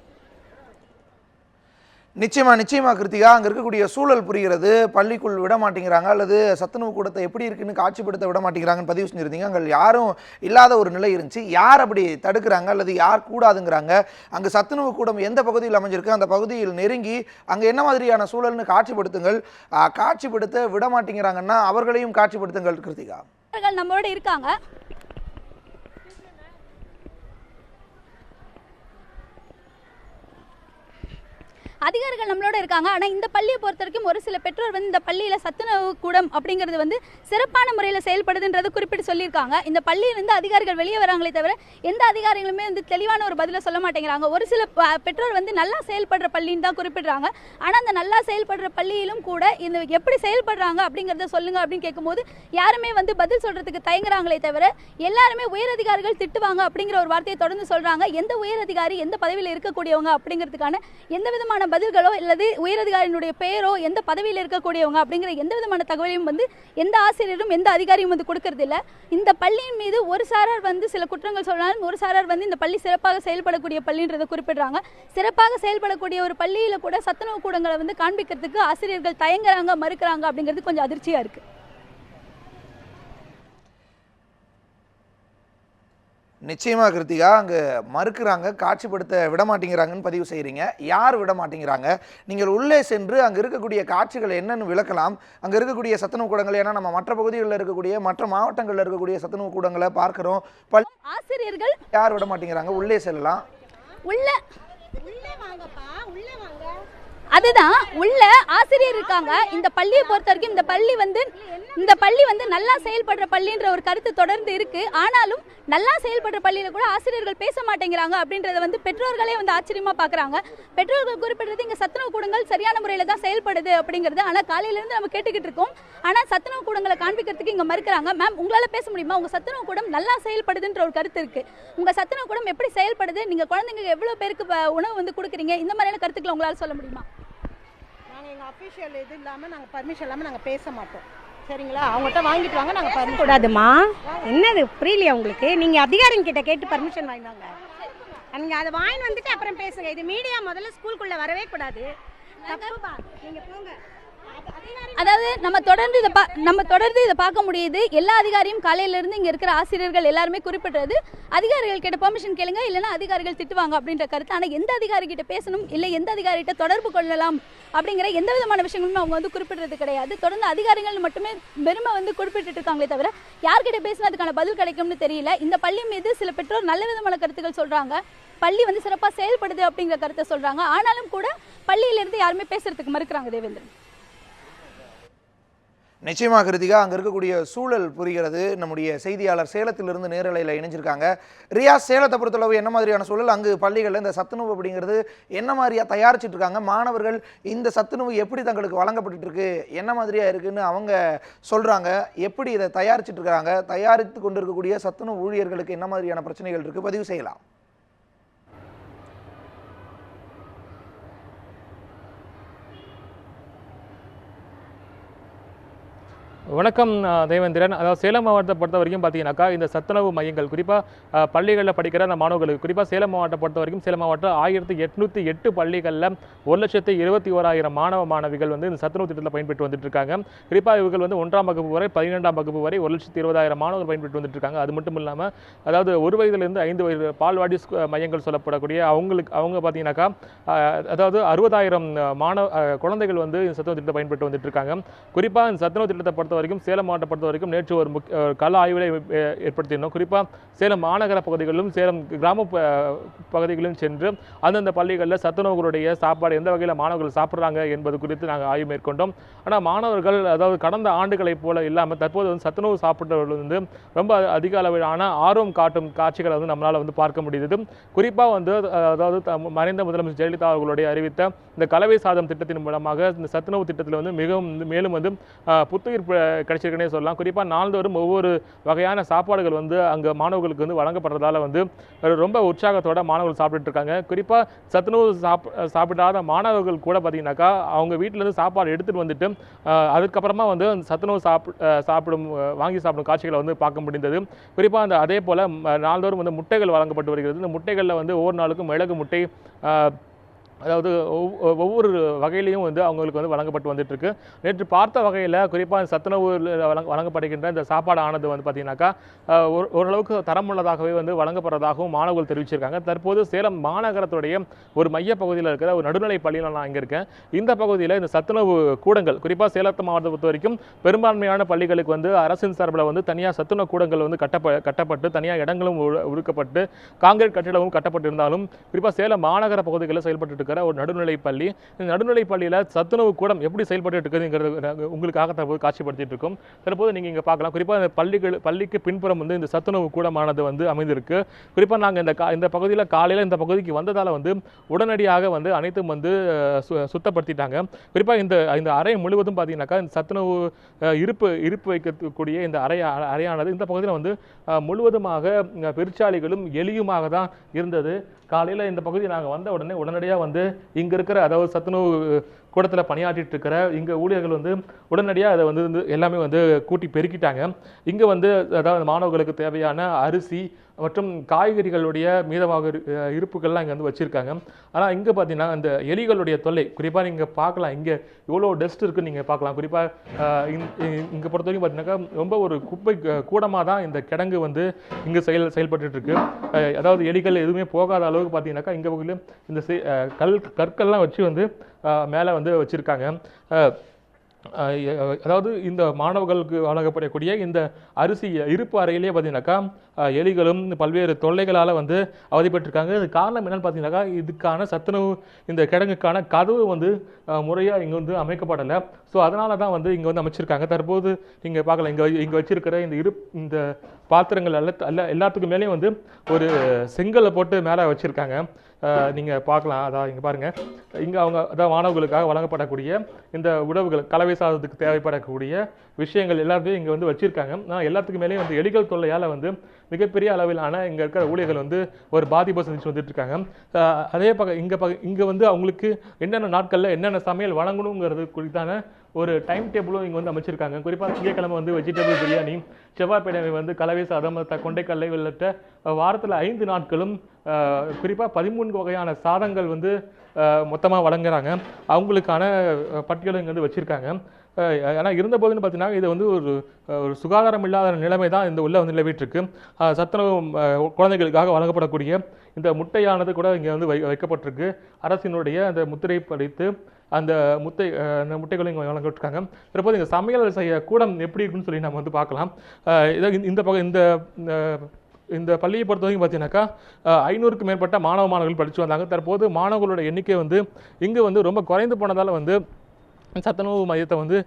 நிச்சயமா கிருத்திகா, அங்கே இருக்கக்கூடிய சூழல் புரிகிறது. பள்ளிக்குள் விட மாட்டேங்கிறாங்க, அல்லது சத்துணவு கூடத்தை எப்படி இருக்குன்னு காட்சிப்படுத்த விட மாட்டேங்கிறாங்கன்னு பதிவு செஞ்சுருந்தீங்க. அங்கே யாரும் இல்லாத ஒரு நிலை இருந்துச்சு. யார் அப்படி தடுக்கிறாங்க அல்லது யார் கூடாதுங்கிறாங்க? அங்கே சத்துணவு கூடம் எந்த பகுதியில் அமைஞ்சிருக்கு, அந்த பகுதியில் நெருங்கி அங்கே என்ன மாதிரியான சூழல்னு காட்சிப்படுத்துங்கள். காட்சிப்படுத்த விட மாட்டேங்கிறாங்கன்னா அவர்களையும் காட்சிப்படுத்துங்கள் கிருத்திகா. நம்மளோட இருக்காங்க. அதிகாரிகள் நம்மளோட இருக்காங்க. ஆனால் இந்த பள்ளியை பொறுத்த வரைக்கும் ஒரு சில பெற்றோர் வந்து இந்த பள்ளியில் சத்துணவு கூடம் அப்படிங்கிறது வந்து சிறப்பான முறையில் செயல்படுதுன்றது குறிப்பிட்டு சொல்லியிருக்காங்க. இந்த பள்ளியிலிருந்து அதிகாரிகள் வெளியே வராங்களே தவிர எந்த அதிகாரிகளுமே வந்து தெளிவான ஒரு பதிலை சொல்ல மாட்டேங்கிறாங்க. ஒரு சில பெற்றோர் வந்து நல்லா செயல்படுற பள்ளின்னு தான் குறிப்பிடுறாங்க. ஆனால் அந்த நல்லா செயல்படுற பள்ளியிலும் கூட இந்த எப்படி செயல்படுறாங்க அப்படிங்கிறத சொல்லுங்க அப்படின்னு கேட்கும்போது யாருமே வந்து பதில் சொல்றதுக்கு தயங்குறாங்களே தவிர எல்லாருமே உயரதிகாரிகள் திட்டுவாங்க அப்படிங்கிற ஒரு வார்த்தையை தொடர்ந்து சொல்றாங்க. எந்த உயரதிகாரி எந்த பதவியில் இருக்கக்கூடியவங்க அப்படிங்கிறதுக்கான எந்த விதமான பதில்களோ அல்லது உயரதிகாரியினுடைய பெயரோ எந்த பதவியில் இருக்கக்கூடியவங்க அப்படிங்கிற எந்த விதமான தகவலையும் வந்து எந்த ஆசிரியரும் எந்த அதிகாரியும் வந்து கொடுக்கறது இல்லை. இந்த பள்ளியின் மீது ஒரு சாரார் வந்து சில குற்றங்கள் சொன்னாலும் ஒரு சாரார் வந்து இந்த பள்ளி சிறப்பாக செயல்படக்கூடிய பள்ளின்றதை குறிப்பிடுறாங்க. சிறப்பாக செயல்படக்கூடிய ஒரு பள்ளியில் கூட சத்துணவு கூடங்களை வந்து காண்பிக்கிறதுக்கு ஆசிரியர்கள் தயங்குறாங்க, மறுக்கிறாங்க அப்படிங்கிறது கொஞ்சம் அதிர்ச்சியாக இருக்குது. நிச்சயமா கிருத்திகா, அங்கே மறுக்கிறாங்க, காட்சிப்படுத்த விட மாட்டேங்கிறாங்கன்னு பதிவு செய்கிறீங்க. யார் விட மாட்டேங்கிறாங்க? நீங்கள் உள்ளே சென்று அங்கே இருக்கக்கூடிய காட்சிகள் என்னன்னு விளக்கலாம். அங்கே இருக்கக்கூடிய சத்துணவு கூடங்கள், ஏன்னா நம்ம மற்ற பகுதிகளில் இருக்கக்கூடிய மற்ற மாவட்டங்களில் இருக்கக்கூடிய சத்துணவு கூடங்களை பார்க்குறோம். ஆசிரியர்கள் யார் விட மாட்டேங்கிறாங்க? உள்ளே செல்லலாம். அதுதான் உள்ள ஆசிரியர் இருக்காங்க. இந்த பள்ளியை பொறுத்த வரைக்கும் இந்த பள்ளி வந்து நல்லா செயல்படுற பள்ளின்ற ஒரு கருத்து தொடர்ந்து இருக்கு. ஆனாலும் நல்லா செயல்படுற பள்ளியில கூட ஆசிரியர்கள் பேச மாட்டேங்கிறாங்க அப்படின்றத வந்து பெற்றோர்களே வந்து ஆச்சரியமா பாக்குறாங்க. பெற்றோர்கள் குறிப்பிடுறது இங்க சத்துணவு கூடங்கள் சரியான முறையில தான் செயல்படுது அப்படிங்கிறது. ஆனா காலையில இருந்து நம்ம கேட்டுக்கிட்டு இருக்கோம். ஆனா சத்துணவு கூடங்களை காண்பிக்கிறதுக்கு இங்க மறுக்கிறாங்க. மேம், உங்களால பேச முடியுமா? உங்க சத்துணவு கூடம் நல்லா செயல்படுதுன்ற ஒரு கருத்து இருக்கு. உங்க சத்துணவு கூடம் எப்படி செயல்படுது, நீங்க குழந்தைங்க எவ்வளவு பேருக்கு உணவு வந்து கொடுக்குறீங்க, இந்த மாதிரியான கருத்துக்களை உங்களால சொல்ல முடியுமா? நாங்கள் எங்கள் அஃபிஷியல் இது இல்லாமல் நாங்கள் பர்மிஷன் இல்லாமல் நாங்கள் பேச மாட்டோம். சரிங்களா? அவங்ககிட்ட வாங்கிட்டு வாங்க, நாங்கள் பர்மிஷன் கூடாதுமா. என்னது புரியலையா உங்களுக்கு? நீங்கள் அதிகாரிங்கிட்ட கேட்டு பர்மிஷன் வாங்கி வாங்க. நீங்கள் அதை வாங்கி வந்துட்டு அப்புறம் பேசுங்க. இது மீடியா முதல்ல ஸ்கூலுக்குள்ளே வரவே கூடாது. நீங்கள் போங்க. அதாவது நம்ம தொடர்ந்து இதை பார்க்க முடியுது. எல்லா அதிகாரியும் காலையிலேருந்து இங்கே இருக்கிற ஆசிரியர்கள் எல்லாருமே குறிப்பிட்டது, அதிகாரிகள் கிட்ட பெர்மிஷன் கேளுங்க, இல்லைன்னா அதிகாரிகள் திட்டுவாங்க அப்படின்ற கருத்து. ஆனால் எந்த அதிகாரிகிட்ட பேசணும், இல்லை எந்த அதிகாரிகிட்ட தொடர்பு கொள்ளலாம் அப்படிங்கிற எந்த விதமான விஷயங்களுமே அவங்க வந்து குறிப்பிடுறது கிடையாது. தொடர்ந்து அதிகாரிகள் மட்டுமே பெருமை வந்து குறிப்பிட்டு இருக்காங்களே தவிர யார்கிட்ட பேசினதுக்கான பதில் கிடைக்கும்னு தெரியல. இந்த பள்ளி மீது சில பெற்றோர் நல்ல விதமான கருத்துக்கள் சொல்றாங்க, பள்ளி வந்து சிறப்பாக செயல்படுது அப்படிங்கிற கருத்தை சொல்றாங்க. ஆனாலும் கூட பள்ளியிலிருந்து யாருமே பேசுறதுக்கு மறுக்கிறாங்க. தேவேந்திரன். நிச்சயமாக கிருத்திகா, அங்கே இருக்கக்கூடிய சூழல் புரிகிறது. நம்முடைய செய்தியாளர் சேலத்திலிருந்து நேரலையில் இணைஞ்சிருக்காங்க. ரியாஸ், சேலத்தை பொறுத்தளவு என்ன மாதிரியான சூழல்? அங்கு பள்ளிகளில் இந்த சத்துணவு அப்படிங்கிறது என்ன மாதிரியா தயாரிச்சுட்டு இருக்காங்க? மாணவர்கள் இந்த சத்துணவு எப்படி தங்களுக்கு வழங்கப்பட்டு இருக்கு, என்ன மாதிரியா இருக்குன்னு அவங்க சொல்றாங்க. எப்படி இதை தயாரிச்சுட்டு இருக்காங்க? தயாரித்து கொண்டிருக்கக்கூடிய சத்துணவு ஊழியர்களுக்கு என்ன மாதிரியான பிரச்சனைகள் இருக்கு? பதிவு செய்யலாம். வணக்கம் தேவேந்திரன். அதாவது சேலம் மாவட்டத்தை பொறுத்த வரைக்கும் பார்த்தீங்கன்னாக்கா இந்த சத்துணவு மையங்கள் குறிப்பாக பள்ளிகளில் படிக்கிற அந்த மாணவர்களுக்கு, குறிப்பாக சேலம் மாவட்டத்தை பொறுத்த வரைக்கும் சேலம் மாவட்டம் 1808 பள்ளிகளில் 1,21,000 மாணவ மாணவிகள் வந்து இந்த சத்துணவு திட்டத்தில் பயன்பெற்று வந்துட்டு இருக்காங்க. குறிப்பாக இவர்கள் வந்து 1ஆம் வகுப்பு வரை 12ஆம் வகுப்பு வரை 1,20,000 மாணவர்கள் பயன்பெற்று வந்துட்டு இருக்காங்க. அது மட்டும் இல்லாமல் அதாவது 1 வயதிலிருந்து 5 வயது பால்வாடி மையங்கள் சொல்லப்படக்கூடிய அவங்க பார்த்தீங்கன்னாக்கா அதாவது 60,000 குழந்தைகள் வந்து இந்த சத்துணவு திட்டத்தை பயன்பெற்று வந்துட்டு இருக்காங்க. குறிப்பாக இந்த சத்துணவு திட்டத்தை பொறுத்த வரைக்கும் சேலம் மாவட்டம் பொறுத்த வரைக்கும் நேற்று ஒரு கள ஆய்வை ஏற்படுத்தியிருந்தோம். குறிப்பாக சேலம் மாநகர பகுதிகளிலும் சேலம் கிராம பகுதிகளிலும் சென்று அந்தந்த பள்ளிகளில் சத்துணவுகளுடைய சாப்பாடு எந்த வகையில் மாணவர்கள் சாப்பிட்றாங்க என்பது குறித்து நாங்கள் ஆய்வு மேற்கொண்டோம். ஆனால் மாணவர்கள் அதாவது கடந்த ஆண்டுகளைப் போல இல்லாமல் தற்போது வந்து சத்துணவு சாப்பிட்டவர்கள் வந்து ரொம்ப அதிக அளவிலான ஆர்வம் காட்டும் காட்சிகளை வந்து நம்மளால் வந்து பார்க்க முடியுது. குறிப்பாக வந்து அதாவது மறைந்த முதலமைச்சர் ஜெயலலிதா அவர்களுடைய அறிவித்த இந்த கலவை சாதம் திட்டத்தின் மூலமாக இந்த சத்துணவு திட்டத்தில் வந்து மேலும் வந்து புத்துயிர் கிடைச்சிருக்குன்னே சொல்லலாம். குறிப்பாக நாள்தோறும் ஒவ்வொரு வகையான சாப்பாடுகள் வந்து அங்கே மாணவர்களுக்கு வந்து வழங்கப்படுறதால வந்து ரொம்ப உற்சாகத்தோட மாணவர்கள் சாப்பிட்டுட்டு இருக்காங்க. குறிப்பாக சத்துணவு சாப்பிடாத மாணவர்கள் கூட பார்த்தீங்கன்னாக்கா அவங்க வீட்டிலேருந்து சாப்பாடு எடுத்துகிட்டு வந்துட்டு அதுக்கப்புறமா வந்து சத்துணவு வாங்கி சாப்பிடும் காட்சிகளை வந்து பார்க்க முடிந்தது. குறிப்பாக அதே போல் நாள்தோறும் வந்து முட்டைகள் வழங்கப்பட்டு வருகிறது. இந்த முட்டைகளில் வந்து ஒவ்வொரு நாளுக்கும் மிளகு முட்டை அதாவது ஒவ்வொரு வகையிலையும் வந்து அவங்களுக்கு வந்து வழங்கப்பட்டு வந்துட்டு இருக்கு. நேற்று பார்த்த வகையில் குறிப்பாக சத்துணவு வழங்கப்படுகின்ற இந்த சாப்பாடு ஆனது வந்து பார்த்தீங்கன்னாக்கா ஓரளவுக்கு தரமுள்ளதாகவே வந்து வழங்கப்படுறதாகவும் மாணவர்கள் தெரிவிச்சிருக்காங்க. தற்போது சேலம் மாநகரத்துடைய ஒரு மைய பகுதியில் இருக்கிற ஒரு நடுநிலை பள்ளியில் நான் இங்கே இருக்கேன். இந்த பகுதியில் இந்த சத்துணவு கூடங்கள் குறிப்பாக சேலத்து மாவட்டத்தை பொறுத்த வரைக்கும் பெரும்பான்மையான பள்ளிகளுக்கு வந்து அரசின் சார்பில் வந்து தனியாக சத்துணவு கூடங்கள் வந்து கட்டப்பட்டு தனியாக இடங்களும் ஒதுக்கப்பட்டு காங்கிரீட் கட்டிடமும் கட்டப்பட்டிருந்தாலும் குறிப்பாக சேலம் மாநகர பகுதிகளில் செயல்பட்டு ஒரு நடுநிலை பள்ளி. இந்த நடுநிலை பள்ளியில் சத்துணவு கூடம் எப்படி செயல்பட்டு இருக்குதுங்கிறது உங்களுக்காக தற்போது காட்சிப்படுத்திட்டு இருக்கோம். தற்போது நீங்கள் இங்கே பார்க்கலாம். குறிப்பாக இந்த பள்ளிக்கு பின்புறம் வந்து இந்த சத்துணவு கூடமானது வந்து அமைந்திருக்கு. குறிப்பாக நாங்கள் இந்த பகுதியில் காலையில் இந்த பகுதிக்கு வந்ததால் வந்து உடனடியாக வந்து அனைத்தும் வந்து சுத்தப்படுத்திட்டாங்க. குறிப்பாக இந்த அறை முழுவதும் பார்த்தீங்கன்னாக்கா இந்த சத்துணவு இருப்பு வைக்கக்கூடிய இந்த அறையானது இந்த பகுதியில் வந்து முழுவதுமாக பெருச்சாளிகளும் எலியுமாக தான் இருந்தது. காலையில் இந்த பகுதி நாங்கள் வந்த உடனடியாக வந்து இங்கே இருக்கிற அதாவது சத்துணவு கூடத்தில் பணியாற்றிட்டு இருக்கிற இங்கே ஊழியர்கள் வந்து உடனடியாக அதை வந்து எல்லாமே வந்து கூட்டி பெருக்கிட்டாங்க. இங்கே வந்து அதாவது மாணவர்களுக்கு தேவையான அரிசி மற்றும் காய்கறிகளுடைய மீதமாக இருப்புகள்லாம் இங்கே வந்து வச்சுருக்காங்க. ஆனால் இங்கே பார்த்தீங்கன்னா இந்த எலிகளுடைய தொல்லை குறிப்பாக நீங்கள் பார்க்கலாம். இங்கே எவ்வளோ டஸ்ட் இருக்குன்னு நீங்கள் பார்க்கலாம். குறிப்பாக இங்கே பொறுத்த வரைக்கும் பார்த்தீங்கன்னாக்கா ரொம்ப ஒரு குப்பை கூடமாக தான் இந்த கிடங்கு வந்து இங்கே செயல்பட்டு இருக்கு. அதாவது எலிகள் எதுவுமே போகாத அளவுக்கு பார்த்தீங்கன்னாக்கா இங்கே பகுதியில் இந்த கற்கள்லாம் வச்சு வந்து மேலே வந்து வச்சுருக்காங்க. அதாவது இந்த மாணவர்களுக்கு வழங்கப்படக்கூடிய இந்த அரிசி இருப்பு அறையிலே பார்த்தீங்கன்னாக்கா எலிகளும் பல்வேறு தொல்லைகளால் வந்து அவதிப்பட்டிருக்காங்க. இது காரணம் என்னன்னு பார்த்தீங்கன்னாக்கா இதுக்கான சத்துணவு இந்த கிடங்குக்கான கதவு வந்து முறையாக இங்கே வந்து அமைக்கப்படலை. ஸோ அதனால தான் வந்து இங்கே வந்து அமைச்சிருக்காங்க. தற்போது நீங்கள் பார்க்கலாம் இங்கே வச்சிருக்கிற இந்த பாத்திரங்கள் எல்லாத்துக்கும் மேலேயும் வந்து ஒரு செங்கலை போட்டு மேலே வச்சுருக்காங்க. நீங்கள் பார்க்கலாம். அதான் இங்கே பாருங்கள். இங்கே அதாவது மாணவர்களுக்காக வழங்கப்படக்கூடிய இந்த உணவுகள் கலவை சாதத்துக்கு தேவைப்படக்கூடிய விஷயங்கள் எல்லாத்தையும் இங்கே வந்து வச்சுருக்காங்க. ஆனால் எல்லாத்துக்கு மேலேயும் வந்து எலிகள் தொல்லையால் வந்து மிகப்பெரிய அளவிலான இங்கே இருக்கிற ஊழியர்கள் வந்து ஒரு பாதிப்பை சந்திச்சு வந்துட்டு இருக்காங்க. அதே இங்கே வந்து அவங்களுக்கு என்னென்ன நாட்களில் என்னென்ன சமையல் வழங்கணுங்கிறது குறித்தான ஒரு டைம் டேபிளும் இங்கே வந்து அமைச்சிருக்காங்க. குறிப்பாக திங்கட்கிழமை வந்து வெஜிடபிள் பிரியாணி, செவ்வாய்க்கிழமை வந்து கலவை சாதம், கொண்டைக்கடலை உள்ளிட்ட வாரத்தில் 5 நாட்களும் குறிப்பாக 13 வகையான சாதங்கள் வந்து மொத்தமாக வழங்குறாங்க. அவங்களுக்கான பட்டியலும் இங்கே வந்து வச்சுருக்காங்க. ஆனால் இருந்த போதுன்னு பார்த்தீங்கன்னா இது வந்து ஒரு சுகாதாரம் இல்லாத நிலைமை தான் இந்த உள்ள வந்து நிலவிட்டுருக்கு. சத்துணவு குழந்தைகளுக்காக வழங்கப்படக்கூடிய இந்த முட்டையானது கூட இங்கே வந்து வைக்கப்பட்டிருக்கு. அரசினுடைய அந்த முத்திரை படித்து அந்த முட்டைகளும் இங்கே வழங்கிட்டுருக்காங்க. தற்போது இங்கே சமையல் செய்ய கூடம் எப்படி இருக்குன்னு சொல்லி நம்ம வந்து பார்க்கலாம். இந்த பள்ளியை பொறுத்த வரைக்கும் பார்த்தீங்கன்னாக்கா 500க்கும் மேற்பட்ட மாணவர்கள் படித்து வந்தாங்க. தற்போது மாணவர்களோட எண்ணிக்கை வந்து இங்கே வந்து ரொம்ப குறைந்து போனதால் வந்து சத்துணவு மையத்தை வந்து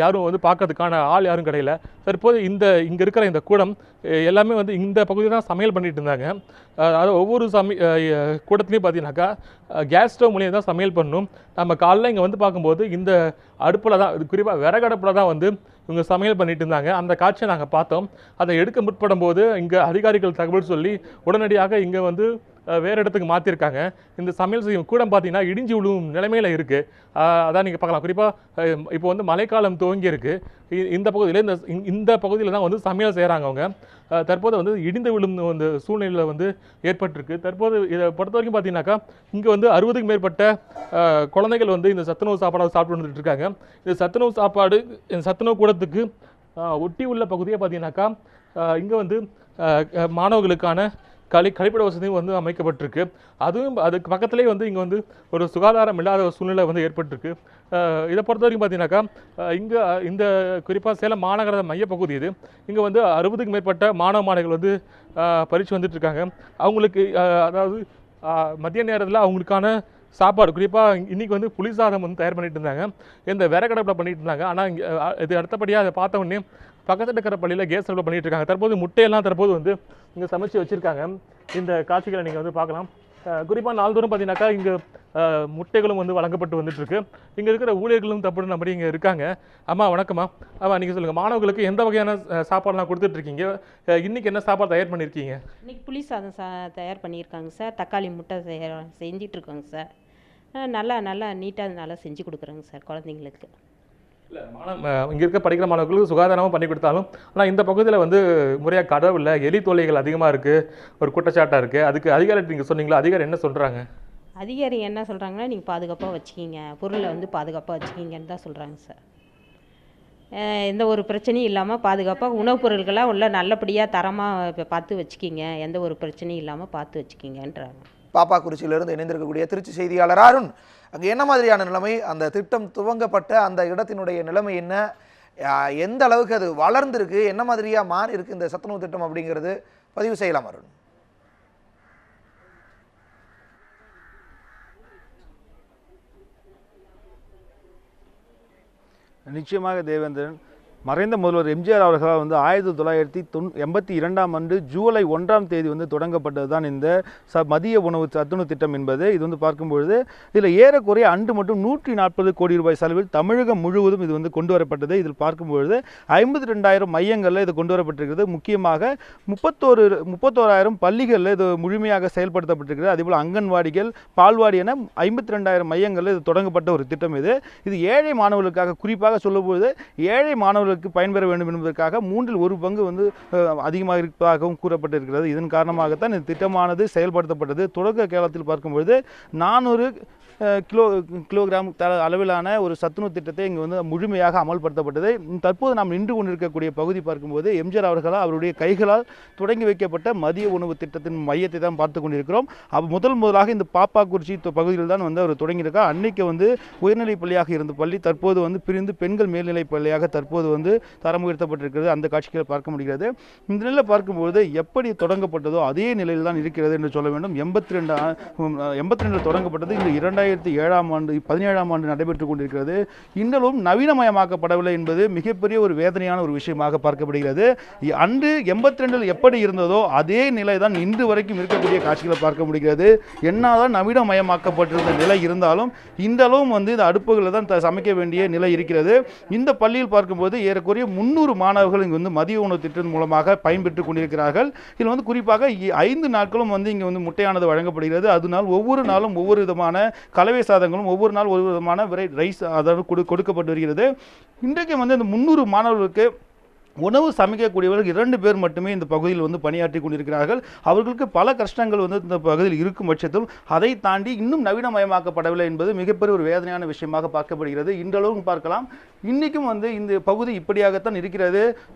யாரும் வந்து பார்க்கறதுக்கான ஆள் யாரும் கிடையல. தற்போது இங்கே இருக்கிற இந்த கூடம் எல்லாமே வந்து இந்த பகுதியில் தான் சமையல் பண்ணிட்டு இருந்தாங்க. அதாவது ஒவ்வொரு கூடத்துலையும் பார்த்தீங்கன்னாக்கா கேஸ் ஸ்டவ் மூலியம் தான் சமையல் பண்ணணும். நம்ம காலைல இங்கே வந்து பார்க்கும்போது இந்த அடுப்பில் தான், குறிப்பாக விறகடுப்பில் தான் வந்து இவங்க சமையல் பண்ணிட்டு இருந்தாங்க. அந்த காட்சியை நாங்கள் பார்த்தோம். அதை எடுக்க முற்படும் போது இங்கே அதிகாரிகள் தகவல் சொல்லி உடனடியாக இங்கே வந்து வேறு இடத்துக்கு மாற்றிருக்காங்க. இந்த சமையல் செய்யும் கூடம் பார்த்தீங்கன்னா இடிஞ்சு விழுவும் நிலைமையில் இருக்குது. அதான் நீங்கள் பார்க்கலாம். குறிப்பாக இப்போ வந்து மழைக்காலம் துவங்கி இருக்குது. இந்த பகுதியில் தான் வந்து சமையல் செய்கிறாங்க அவங்க. தற்போது வந்து இடிந்து விழும் அந்த சூழ்நிலையில் வந்து ஏற்பட்டிருக்கு. தற்போது இதை பொறுத்த வரைக்கும் பார்த்தீங்கன்னாக்கா இங்கே வந்து 60க்கும் மேற்பட்ட குழந்தைகள் வந்து இந்த சத்துணவு சாப்பாடாக சாப்பிட்டு வந்துட்டு இருக்காங்க. இந்த சத்துணவு சாப்பாடு இந்த சத்துணவு கூடத்துக்கு ஒட்டி உள்ள பகுதியை பார்த்தீங்கன்னாக்கா இங்கே வந்து மாணவர்களுக்கான கழிப்பிட வசதியும் வந்து அமைக்கப்பட்டிருக்கு. அதுக்கு பக்கத்துலேயே வந்து இங்கே வந்து ஒரு சுகாதாரம் இல்லாத ஒரு சூழ்நிலை வந்து ஏற்பட்டிருக்கு. இதை பொறுத்த வரைக்கும் பார்த்தீங்கன்னாக்கா இங்கே இந்த குறிப்பாக சேலம் மாநகர மையப்பகுதி இது. இங்கே வந்து 60க்கும் மேற்பட்ட மாணவர்கள் வந்து பரீட்சை வந்துட்டு இருக்காங்க. அவங்களுக்கு அதாவது மதிய நேரத்தில் அவங்களுக்கான சாப்பாடு குறிப்பாக இன்றைக்கி வந்து புளி சாதம் வந்து தயார் பண்ணிட்டு இருந்தாங்க. இந்த விறகடுப்பில் பண்ணிட்டு இருந்தாங்க. ஆனால் இங்கே இது அடுத்தபடியாக அதை பார்த்த உடனே பக்கத்தில் இருக்கிற பள்ளியில் கேஸ் ஸ்டவ்வில் பண்ணிட்டு இருக்காங்க. தற்போது முட்டையெல்லாம் தற்போது வந்து இங்கே சமைச்சு வச்சுருக்காங்க. இந்த காட்சிகளை நீங்கள் வந்து பார்க்கலாம். குறிப்பாக நாள்தோறும் பார்த்தீங்கன்னாக்கா இங்கே முட்டைகளும் வந்து வழங்கப்பட்டு வந்துட்டுருக்கு. இங்கே இருக்கிற ஊழியர்களும் தப்பு நம்பி இங்கே இருக்காங்க. அம்மா வணக்கம்மா. நீங்கள் சொல்லுங்கள், மாணவர்களுக்கு எந்த வகையான சாப்பாடுலாம் கொடுத்துட்ருக்கீங்க? இன்றைக்கி என்ன சாப்பாடு தயார் பண்ணியிருக்கீங்க? இன்றைக்கி புளி சாதம் தயார் பண்ணியிருக்காங்க சார். தக்காளி முட்டை செஞ்சிட்ருக்கோங்க சார். நல்லா நீட்டாக நல்லா செஞ்சு கொடுக்குறோங்க சார் குழந்தைங்களுக்கு. இல்லை இங்கே இருக்க படிக்கிற மாணவர்களுக்கு சுகாதாரமாக பண்ணி கொடுத்தாலும் ஆனால் இந்த பகுதியில் வந்து முறையாக கடவு இல்லை, எலி தொல்லைகள் அதிகமாக இருக்குது, ஒரு குற்றச்சாட்டாக இருக்குது. அதுக்கு அதிகாரி நீங்கள் சொன்னீங்களா, அதிகாரி என்ன சொல்கிறாங்க? அதிகாரி என்ன சொல்கிறாங்கன்னா நீங்கள் பாதுகாப்பாக வச்சுக்கிங்க, பொருளை வந்து பாதுகாப்பாக வச்சுக்கிங்கன்னு தான் சொல்கிறாங்க சார். எந்த ஒரு பிரச்சனையும் இல்லாமல் பாதுகாப்பாக உணவுப் பொருட்களாக உள்ள நல்லபடியாக தரமாக பார்த்து வச்சுக்கிங்க, எந்த ஒரு பிரச்சனையும் இல்லாமல் பார்த்து வச்சுக்கிங்கன்றாங்க. பாப்பாக்குறிச்சியிலிருந்து இணைந்திருக்கக்கூடிய திருச்சி செய்தியாளர் அருண், அங்கே என்ன மாதிரியான நிலைமை, அந்த திட்டம் துவங்கப்பட்ட அந்த இடத்தினுடைய நிலைமை என்ன, எந்த அளவுக்கு அது வளர்ந்துருக்கு, என்ன மாதிரியாக மாறி இருக்கு இந்த சத்துணவு திட்டம் அப்படிங்கிறது பதிவு செய்யலாம் அருண். நிச்சயமாக தேவேந்திரன், மறைந்த முதல்வர் எம்ஜிஆர் அவர்களால் வந்து 1982ஆம் ஆண்டு ஜூலை 1ஆம் தேதி வந்து தொடங்கப்பட்டது தான் இந்த மதிய உணவு சத்துணவு திட்டம் என்பது. இது வந்து பார்க்கும்பொழுது இதில் ஏறக்குறைய அன்று மட்டும் 140 கோடி ரூபாய் செலவில் தமிழகம் முழுவதும் இது வந்து கொண்டு வரப்பட்டது. இதில் பார்க்கும்பொழுது 52,000 மையங்களில் இது கொண்டு வரப்பட்டிருக்கிறது. முக்கியமாக 31,000 பள்ளிகளில் இது முழுமையாக செயல்படுத்தப்பட்டிருக்கிறது. அதேபோல் அங்கன்வாடிகள், பால்வாடி என 52,000 மையங்களில் இது தொடங்கப்பட்ட ஒரு திட்டம். இது ஏழை மாணவர்களுக்காக, குறிப்பாக சொல்லும்போது ஏழை மாணவர்கள் பயன்பெற வேண்டும் என்பதற்காக 1/3 பங்கு வந்து அதிகமாக இருப்பதாகவும் கூறப்பட்டிருக்கிறது. இதன் காரணமாகத்தான் இந்த திட்டமானது செயல்படுத்தப்பட்டது. தொடக்க காலத்தில் பார்க்கும்பொழுது 400 கிலோகிராம் அளவிலான ஒரு சத்துணவு திட்டத்தை இங்கே வந்து முழுமையாக அமல்படுத்தப்பட்டது. தற்போது நாம் நின்று கொண்டிருக்கக்கூடிய பகுதி பார்க்கும்போது எம்ஜிஆர் அவர்களால் அவருடைய கைகளால் தொடங்கி வைக்கப்பட்ட மதிய உணவு திட்டத்தின் மையத்தை தான் பார்த்து கொண்டிருக்கிறோம். முதலாக இந்த பாப்பாக்குறிச்சி பகுதியில் தான் வந்து அவர் தொடங்கியிருக்கார். அன்னைக்கு வந்து உயர்நிலை பள்ளியாக இருந்த பள்ளி தற்போது வந்து பிரிந்து பெண்கள் மேல்நிலை பள்ளியாக தற்போது வந்து தரம் உயர்த்தப்பட்டிருக்கிறது. அந்த காட்சிகளை பார்க்க முடிகிறது. இந்த நிலையில் பார்க்கும்போது எப்படி தொடங்கப்பட்டதோ அதே நிலையில் தான் இருக்கிறது என்று சொல்ல வேண்டும். 82 தொடங்கப்பட்டது. இந்த 2007ஆம் ஆண்டு 17ஆம் ஆண்டு நடைபெற்றுக் கொண்டிருக்கிறது. இன்னும் நவீனமயமாக்கப்படவில்லை என்பது மிகப்பெரிய ஒரு வேதனையான ஒரு விஷயமாக பார்க்கப்படுகிறது. அன்று 82 எப்படி இருந்ததோ அதே நிலை தான் இன்று வரைக்கும் இருக்கக்கூடிய காட்சிகளை பார்க்க முடிகிறது. என்னதான் நவீனமயமாக்கப்பட்டிருந்த நிலை இருந்தாலும் இந்த அளவும் வந்து இந்த அடுப்புகளில் தான் சமைக்க வேண்டிய நிலை இருக்கிறது. இந்த பள்ளியில் பார்க்கும்போது ஏறக்குறைய 300 மாணவர்கள் இங்கே வந்து மதிய உணவு திட்டத்தின் மூலமாக பயன்பெற்று கொண்டிருக்கிறார்கள். இதில் வந்து குறிப்பாக 5 நாட்களும் வந்து இங்கே வந்து முட்டையானது வழங்கப்படுகிறது. அதனால் ஒவ்வொரு நாளும் ஒவ்வொரு விதமான கலவை சாதங்களும் ஒவ்வொரு நாள் ஒரு விதமான ரைஸ் அதாவது கொடுக்கப்பட்டு வருகிறது. இன்றைக்கு வந்து இந்த 300 மாணவர்களுக்கு உணவு சமைக்கக்கூடியவர்கள் 2 பேர் மட்டுமே இந்த பகுதியில் வந்து பணியாற்றி கொண்டிருக்கிறார்கள். அவர்களுக்கு பல கஷ்டங்கள் வந்து இந்த பகுதியில் இருக்கும் பட்சத்தில் அதை தாண்டி இன்னும் நவீனமயமாக்கப்படவில்லை என்பது மிகப்பெரிய ஒரு வேதனையான விஷயமாக பார்க்கப்படுகிறது. இன்றளவும் பார்க்கலாம், இன்றைக்கும் வந்து இந்த பகுதி இப்படியாகத்தான் இருக்கிறது.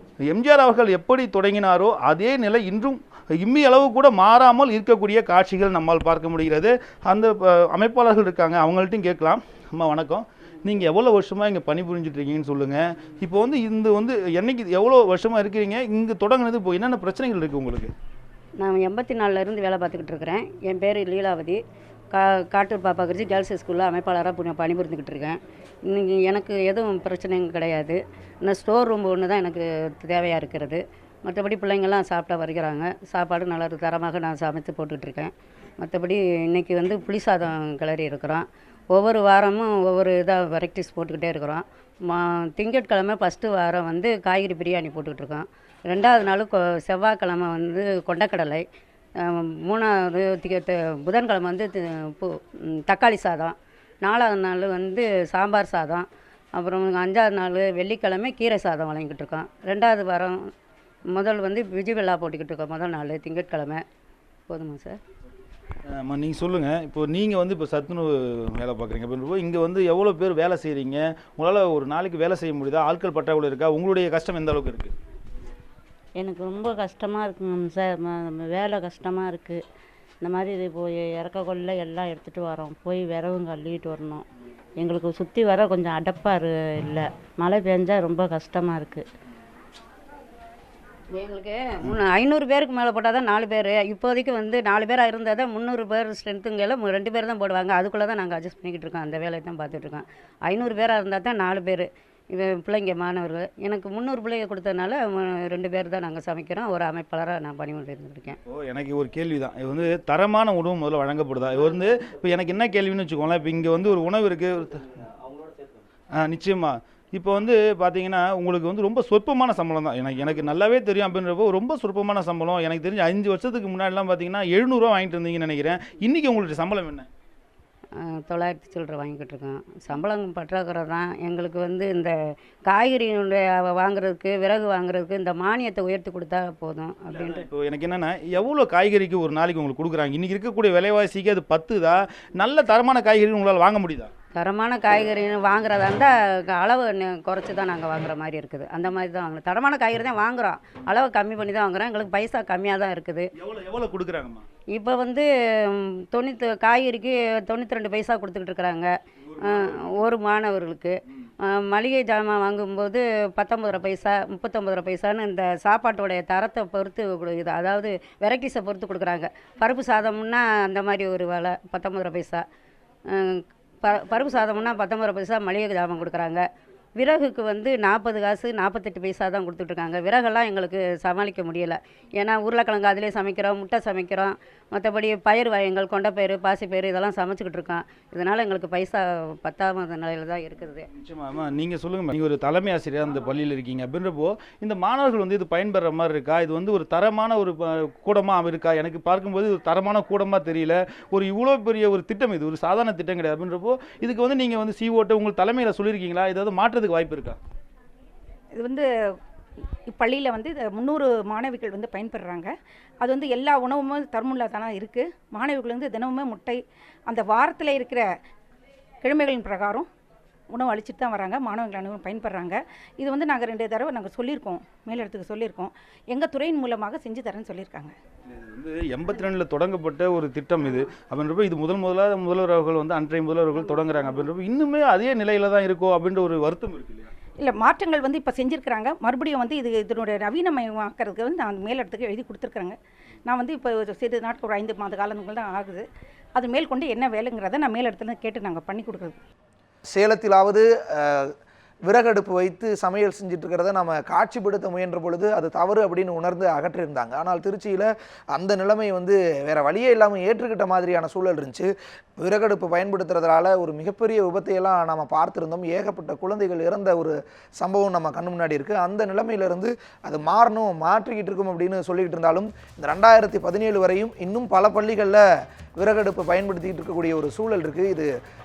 எம்ஜிஆர் அவர்கள் எப்படி தொடங்கினாரோ அதே நிலை இன்றும் இம்மி அளவு கூட மாறாமல் இருக்கக்கூடிய காட்சிகள் நம்மால் பார்க்க முடிகிறது. அந்த அமைப்பாளர்கள் இருக்காங்க, அவங்கள்ட்டையும் கேட்கலாம். அம்மா வணக்கம், நீங்கள் எவ்வளோ வருஷமாக இங்கே பணிபுரிஞ்சிட்ருக்கீங்கன்னு சொல்லுங்கள். இப்போ வந்து இந்த வந்து என்னைக்கு எவ்வளோ வருஷமாக இருக்கிறீங்க, இங்கே தொடங்கினது இப்போ என்னென்ன பிரச்சனைகள் இருக்குது உங்களுக்கு? நான் 84 வேலை பார்த்துக்கிட்டு இருக்கிறேன். என் பேர் லீலாவதி. காட்டூர் பாப்பாக்குறிச்சி கேர்ள்ஸ் ஸ்கூலில் அமைப்பாளராக பணிபுரிந்துக்கிட்டு இருக்கேன். இன்னைக்கு எனக்கு எதுவும் பிரச்சனையும் கிடையாது. இன்னும் ஸ்டோர் ரூம் ஒன்று தான் எனக்கு தேவையாக இருக்கிறது. மற்றபடி பிள்ளைங்கள்லாம் சாப்பிட்டா வருகிறாங்க. சாப்பாடு நல்லா தரமாக நான் சமைத்து போட்டுட்ருக்கேன். மற்றபடி இன்றைக்கி வந்து புளி சாதம் கிளறி இருக்கிறோம். ஒவ்வொரு வாரமும் ஒவ்வொரு இதாக வெரைட்டிஸ் போட்டுக்கிட்டே இருக்கிறோம். திங்கட்கிழமை ஃபஸ்ட்டு வாரம் வந்து காய்கறி பிரியாணி போட்டுக்கிட்டுருக்கோம். 2வது நாள் செவ்வாய்க்கிழமை வந்து கொண்டக்கடலை, 3வது புதன்கிழமை வந்து தக்காளி சாதம், 4வது நாள் வந்து சாம்பார் சாதம், அப்புறம் 5வது நாள் வெள்ளிக்கிழமை கீரை சாதம் வழங்கிக்கிட்டு இருக்கோம். 2வது வாரம் முதல் வந்து விஜிவெல்லா போட்டுக்கிட்டு இருக்கோம். முதல் நாள் திங்கட்கிழமை. போதுமா சார்? நீங்கள் சொல்லுங்கள், இப்போ நீங்கள் வந்து இப்போ சத்துணவு வேலை பார்க்குறீங்க அப்படின்றப்போ இங்கே வந்து எவ்வளோ பேர் வேலை செய்கிறீங்க? உங்களால் ஒரு நாளைக்கு வேலை செய்ய முடியுதா? ஆட்கள் பற்றாக்குறை இருக்கா? உங்களுடைய கஷ்டம் எந்த அளவுக்கு இருக்குது? எனக்கு ரொம்ப கஷ்டமாக இருக்குங்க சார். வேலை கஷ்டமாக இருக்குது. இந்த மாதிரி போய் இறக்க கொள்ள எல்லாம் எடுத்துகிட்டு வரோம். போய் விரவும் அள்ளிட்டு வரணும். எங்களுக்கு சுற்றி வர கொஞ்சம் அடப்பாக இல்லை. மழை பெஞ்சால் ரொம்ப கஷ்டமாக இருக்குது. எங்களுக்கு 500 பேருக்கு மேலே போட்டால் தான் 4 பேர். இப்போதைக்கு வந்து 4 பேராக இருந்தால் தான் 300 பேர் ஸ்ட்ரென்த்துங்கெல்லாம் 2 பேர் தான் போடுவாங்க. அதுக்குள்ளே தான் நாங்கள் அட்ஜஸ்ட் பண்ணிக்கிட்டு இருக்கோம். அந்த வேலையை தான் பார்த்துட்ருக்கோம். 500 பேராக இருந்தால் தான் 4 பேர் பிள்ளைங்க மாணவர்கள். எனக்கு 300 பிள்ளைங்க கொடுத்ததுனால 2 பேர் தான் நாங்கள் சமைக்கிறோம். ஒரு அமைப்பாளராக நான் பணிபுரிந்துருக்கேன். எனக்கு ஒரு கேள்வி தான், இது வந்து தரமான உணவு முதல்ல வழங்கப்படுதா? இது வந்து இப்போ எனக்கு என்ன கேள்வின்னு வச்சுக்கோங்களேன். இப்போ இங்கே வந்து ஒரு உணவு இருக்குது, நிச்சயமாக இப்போ வந்து பார்த்தீங்கன்னா உங்களுக்கு வந்து ரொம்ப சொற்பமான சம்பளம் தான். எனக்கு நல்லாவே தெரியும். அப்படின்றப்போ ரொம்ப சொற்பமான சம்பளம். எனக்கு தெரிஞ்சு 5 வருஷத்துக்கு முன்னாடிலாம் பார்த்தீங்கன்னா 700 ரூபா வாங்கிட்டு இருந்தீங்கன்னு நினைக்கிறேன். இன்றைக்கி உங்களுடைய சம்பளம் என்ன? 900 சில்லரை வாங்கிக்கிட்டு இருக்கோம். சம்பளம் பற்றாக்குறை தான். எங்களுக்கு வந்து இந்த காய்கறியினுடைய வாங்குறதுக்கு, விறகு வாங்குறதுக்கு இந்த மானியத்தை உயர்த்தி கொடுத்தா போதும் அப்படின்ட்டு. இப்போ எனக்கு என்னென்னா, எவ்வளோ காய்கறிக்கு ஒரு நாளைக்கு உங்களுக்கு கொடுக்குறாங்க? இன்றைக்கி இருக்கக்கூடிய விலைவாசிக்கு அது பத்துதா? நல்ல தரமான காய்கறி உங்களால் வாங்க முடியுதா? தரமான காய்கறி வாங்குறதா இருந்தால் அளவு குறைச்சி தான் நாங்கள் வாங்குற மாதிரி இருக்குது. அந்த மாதிரி தான் வாங்குறோம். தரமான காய்கறி தான் வாங்குகிறோம். அளவு கம்மி பண்ணி தான் வாங்குகிறோம். எங்களுக்கு பைசா கம்மியாக தான் இருக்குது. எவ்வளோ கொடுக்குறாங்கம்மா? இப்போ வந்து காய்கறிக்கு 92 பைசா கொடுத்துக்கிட்டு இருக்கிறாங்க ஒரு மாணவர்களுக்கு. மளிகை ஜாமான் வாங்கும்போது 19 பைசா 39 பைசான்னு இந்த சாப்பாட்டோடைய தரத்தை பொறுத்து கொடுக்குது. அதாவது வெரைட்டிஸை பொறுத்து கொடுக்குறாங்க. பருப்பு சாதம்னா அந்த மாதிரி ஒரு விலை 19 பைசா. பருப்பு சாதம்னா 19 பைசா மளிகை ஜாமான் கொடுக்குறாங்க. விறகுக்கு வந்து 40 காசு 48 பைசா தான் கொடுத்துட்ருக்காங்க. விறகெல்லாம் எங்களுக்கு சமாளிக்க முடியலை. ஏன்னா உருளைக்கிழங்கு அதிலே சமைக்கிறோம், முட்டை சமைக்கிறோம், மற்றபடி பயிர் வகைகள், கொண்டைப்பயிறு, பாசிப்பயிறு இதெல்லாம் சமைச்சிக்கிட்டு இருக்கோம். இதனால் எங்களுக்கு பைசா பத்தாத நிலையில் தான் இருக்குது. நிச்சயமா நீங்கள் சொல்லுங்கள், நீங்கள் ஒரு தலைமை ஆசிரியர் அந்த பள்ளியில் இருக்கீங்க அப்படின்றப்போ இந்த மாணவர்கள் வந்து இது பயன்பெற மாதிரி இருக்கா? இது வந்து ஒரு தரமான ஒரு கூடமாக இருக்கா? எனக்கு பார்க்கும்போது ஒரு தரமான கூடமாக தெரியல. ஒரு இவ்வளோ பெரிய ஒரு திட்டம், இது ஒரு சாதாரண திட்டம் கிடையாது. அப்படின்றப்போ இதுக்கு வந்து நீங்கள் வந்து சிஓட்ட உங்கள் தலைமையில் சொல்லியிருக்கீங்களா? ஏதாவது மாற்றத்துக்கு வாய்ப்பு இருக்கா? இது வந்து பள்ளியில் வந்து 300 மாணவிகள் வந்து பயன்பெறுறாங்க. அது வந்து எல்லா உணவுமே தரமுள்ளதான இருக்குது. மாணவிகள் வந்து தினமுமே முட்டை அந்த வாரத்தில் இருக்கிற கிழமைகளின் பிரகாரம் உணவு அளிச்சுட்டு தான் வராங்க. மாணவர்கள் அனைவரும் பயன்பெறாங்க. இது வந்து நாங்கள் 2 தடவை நாங்கள் சொல்லியிருக்கோம், மேலிடத்துக்கு சொல்லியிருக்கோம். எங்கள் துறையின் மூலமாக செஞ்சு தரேன்னு சொல்லியிருக்காங்க. இது வந்து 82 தொடங்கப்பட்ட ஒரு திட்டம் இது. அப்படின்றப்போ இது முதல்வர் அவர்கள் வந்து அன்றைய முதல்வர் அவர்கள் தொடங்குறாங்க. அப்படின்றப்போ இன்னுமே அதே நிலையில் தான் இருக்கோ அப்படின்ற ஒரு வருத்தம் இருக்கு இல்லையா? இல்லை, மாற்றங்கள் வந்து இப்போ செஞ்சுருக்கிறாங்க. மறுபடியும் வந்து இதனுடைய நவீனமயமாக்கிறதுக்கு வந்து நான் மேலிடத்துக்கு எழுதி கொடுத்துருக்குறேங்க. நான் வந்து இப்போ சிறிது நாட்கள் ஒரு 5 மாத காலங்கள் தான் ஆகுது. அது மேல் கொண்டு என்ன வேலைங்கிறத நான் மேலிடத்துல கேட்டு நாங்கள் பண்ணி கொடுக்குறது. சேலத்திலாவது விறகடுப்பு வைத்து சமையல் செஞ்சுட்டு இருக்கிறத நம்ம காட்சிப்படுத்த முயன்ற பொழுது அது தவறு அப்படின்னு உணர்ந்து அகற்றியிருந்தாங்க. ஆனால் திருச்சியில் அந்த நிலைமை வந்து வேற வழியே இல்லாமல் ஏற்றுக்கிட்ட மாதிரியான சூழல் இருந்துச்சு. விறகடுப்பு பயன்படுத்துறதுனால ஒரு மிகப்பெரிய விபத்தையெல்லாம் நம்ம பார்த்துருந்தோம். ஏகப்பட்ட குழந்தைகள் இறந்த ஒரு சம்பவம் நம்ம கண்ணு முன்னாடி இருக்குது. அந்த நிலைமையிலிருந்து அது மாற்றிக்கிட்டு இருக்கும் அப்படின்னு சொல்லிக்கிட்டு இருந்தாலும் இந்த 2017 வரையும் இன்னும் பல பள்ளிகளில் விறகடுப்பு பயன்படுத்திக்கிட்டு இருக்கக்கூடிய ஒரு சூழல் இருக்குது. இது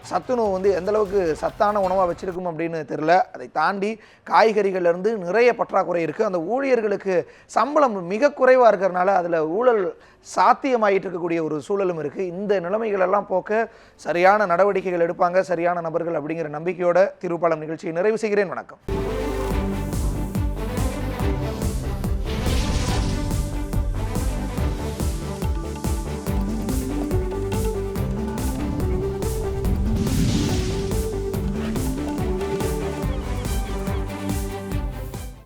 சத்துணவு வந்து எந்தளவுக்கு சத்தான உணவாக வச்சுருக்கும் அப்படின்னு தெரில. அதை தாண்டி காய்கறிகள்லேருந்து நிறைய பற்றாக்குறை இருக்குது. அந்த ஊழியர்களுக்கு சம்பளம் மிக குறைவாக இருக்கிறதுனால அதில் ஊழல் சாத்தியமாயிட்டு இருக்கக்கூடிய ஒரு சூழலும் இருக்குது. இந்த நிலைமைகளெல்லாம் போக்க சரியான நடவடிக்கைகள் எடுப்பாங்க சரியான நபர்கள் அப்படிங்கிற நம்பிக்கையோட திருப்பாலம் நிகழ்ச்சியை நிறைவு செய்கிறேன். வணக்கம்.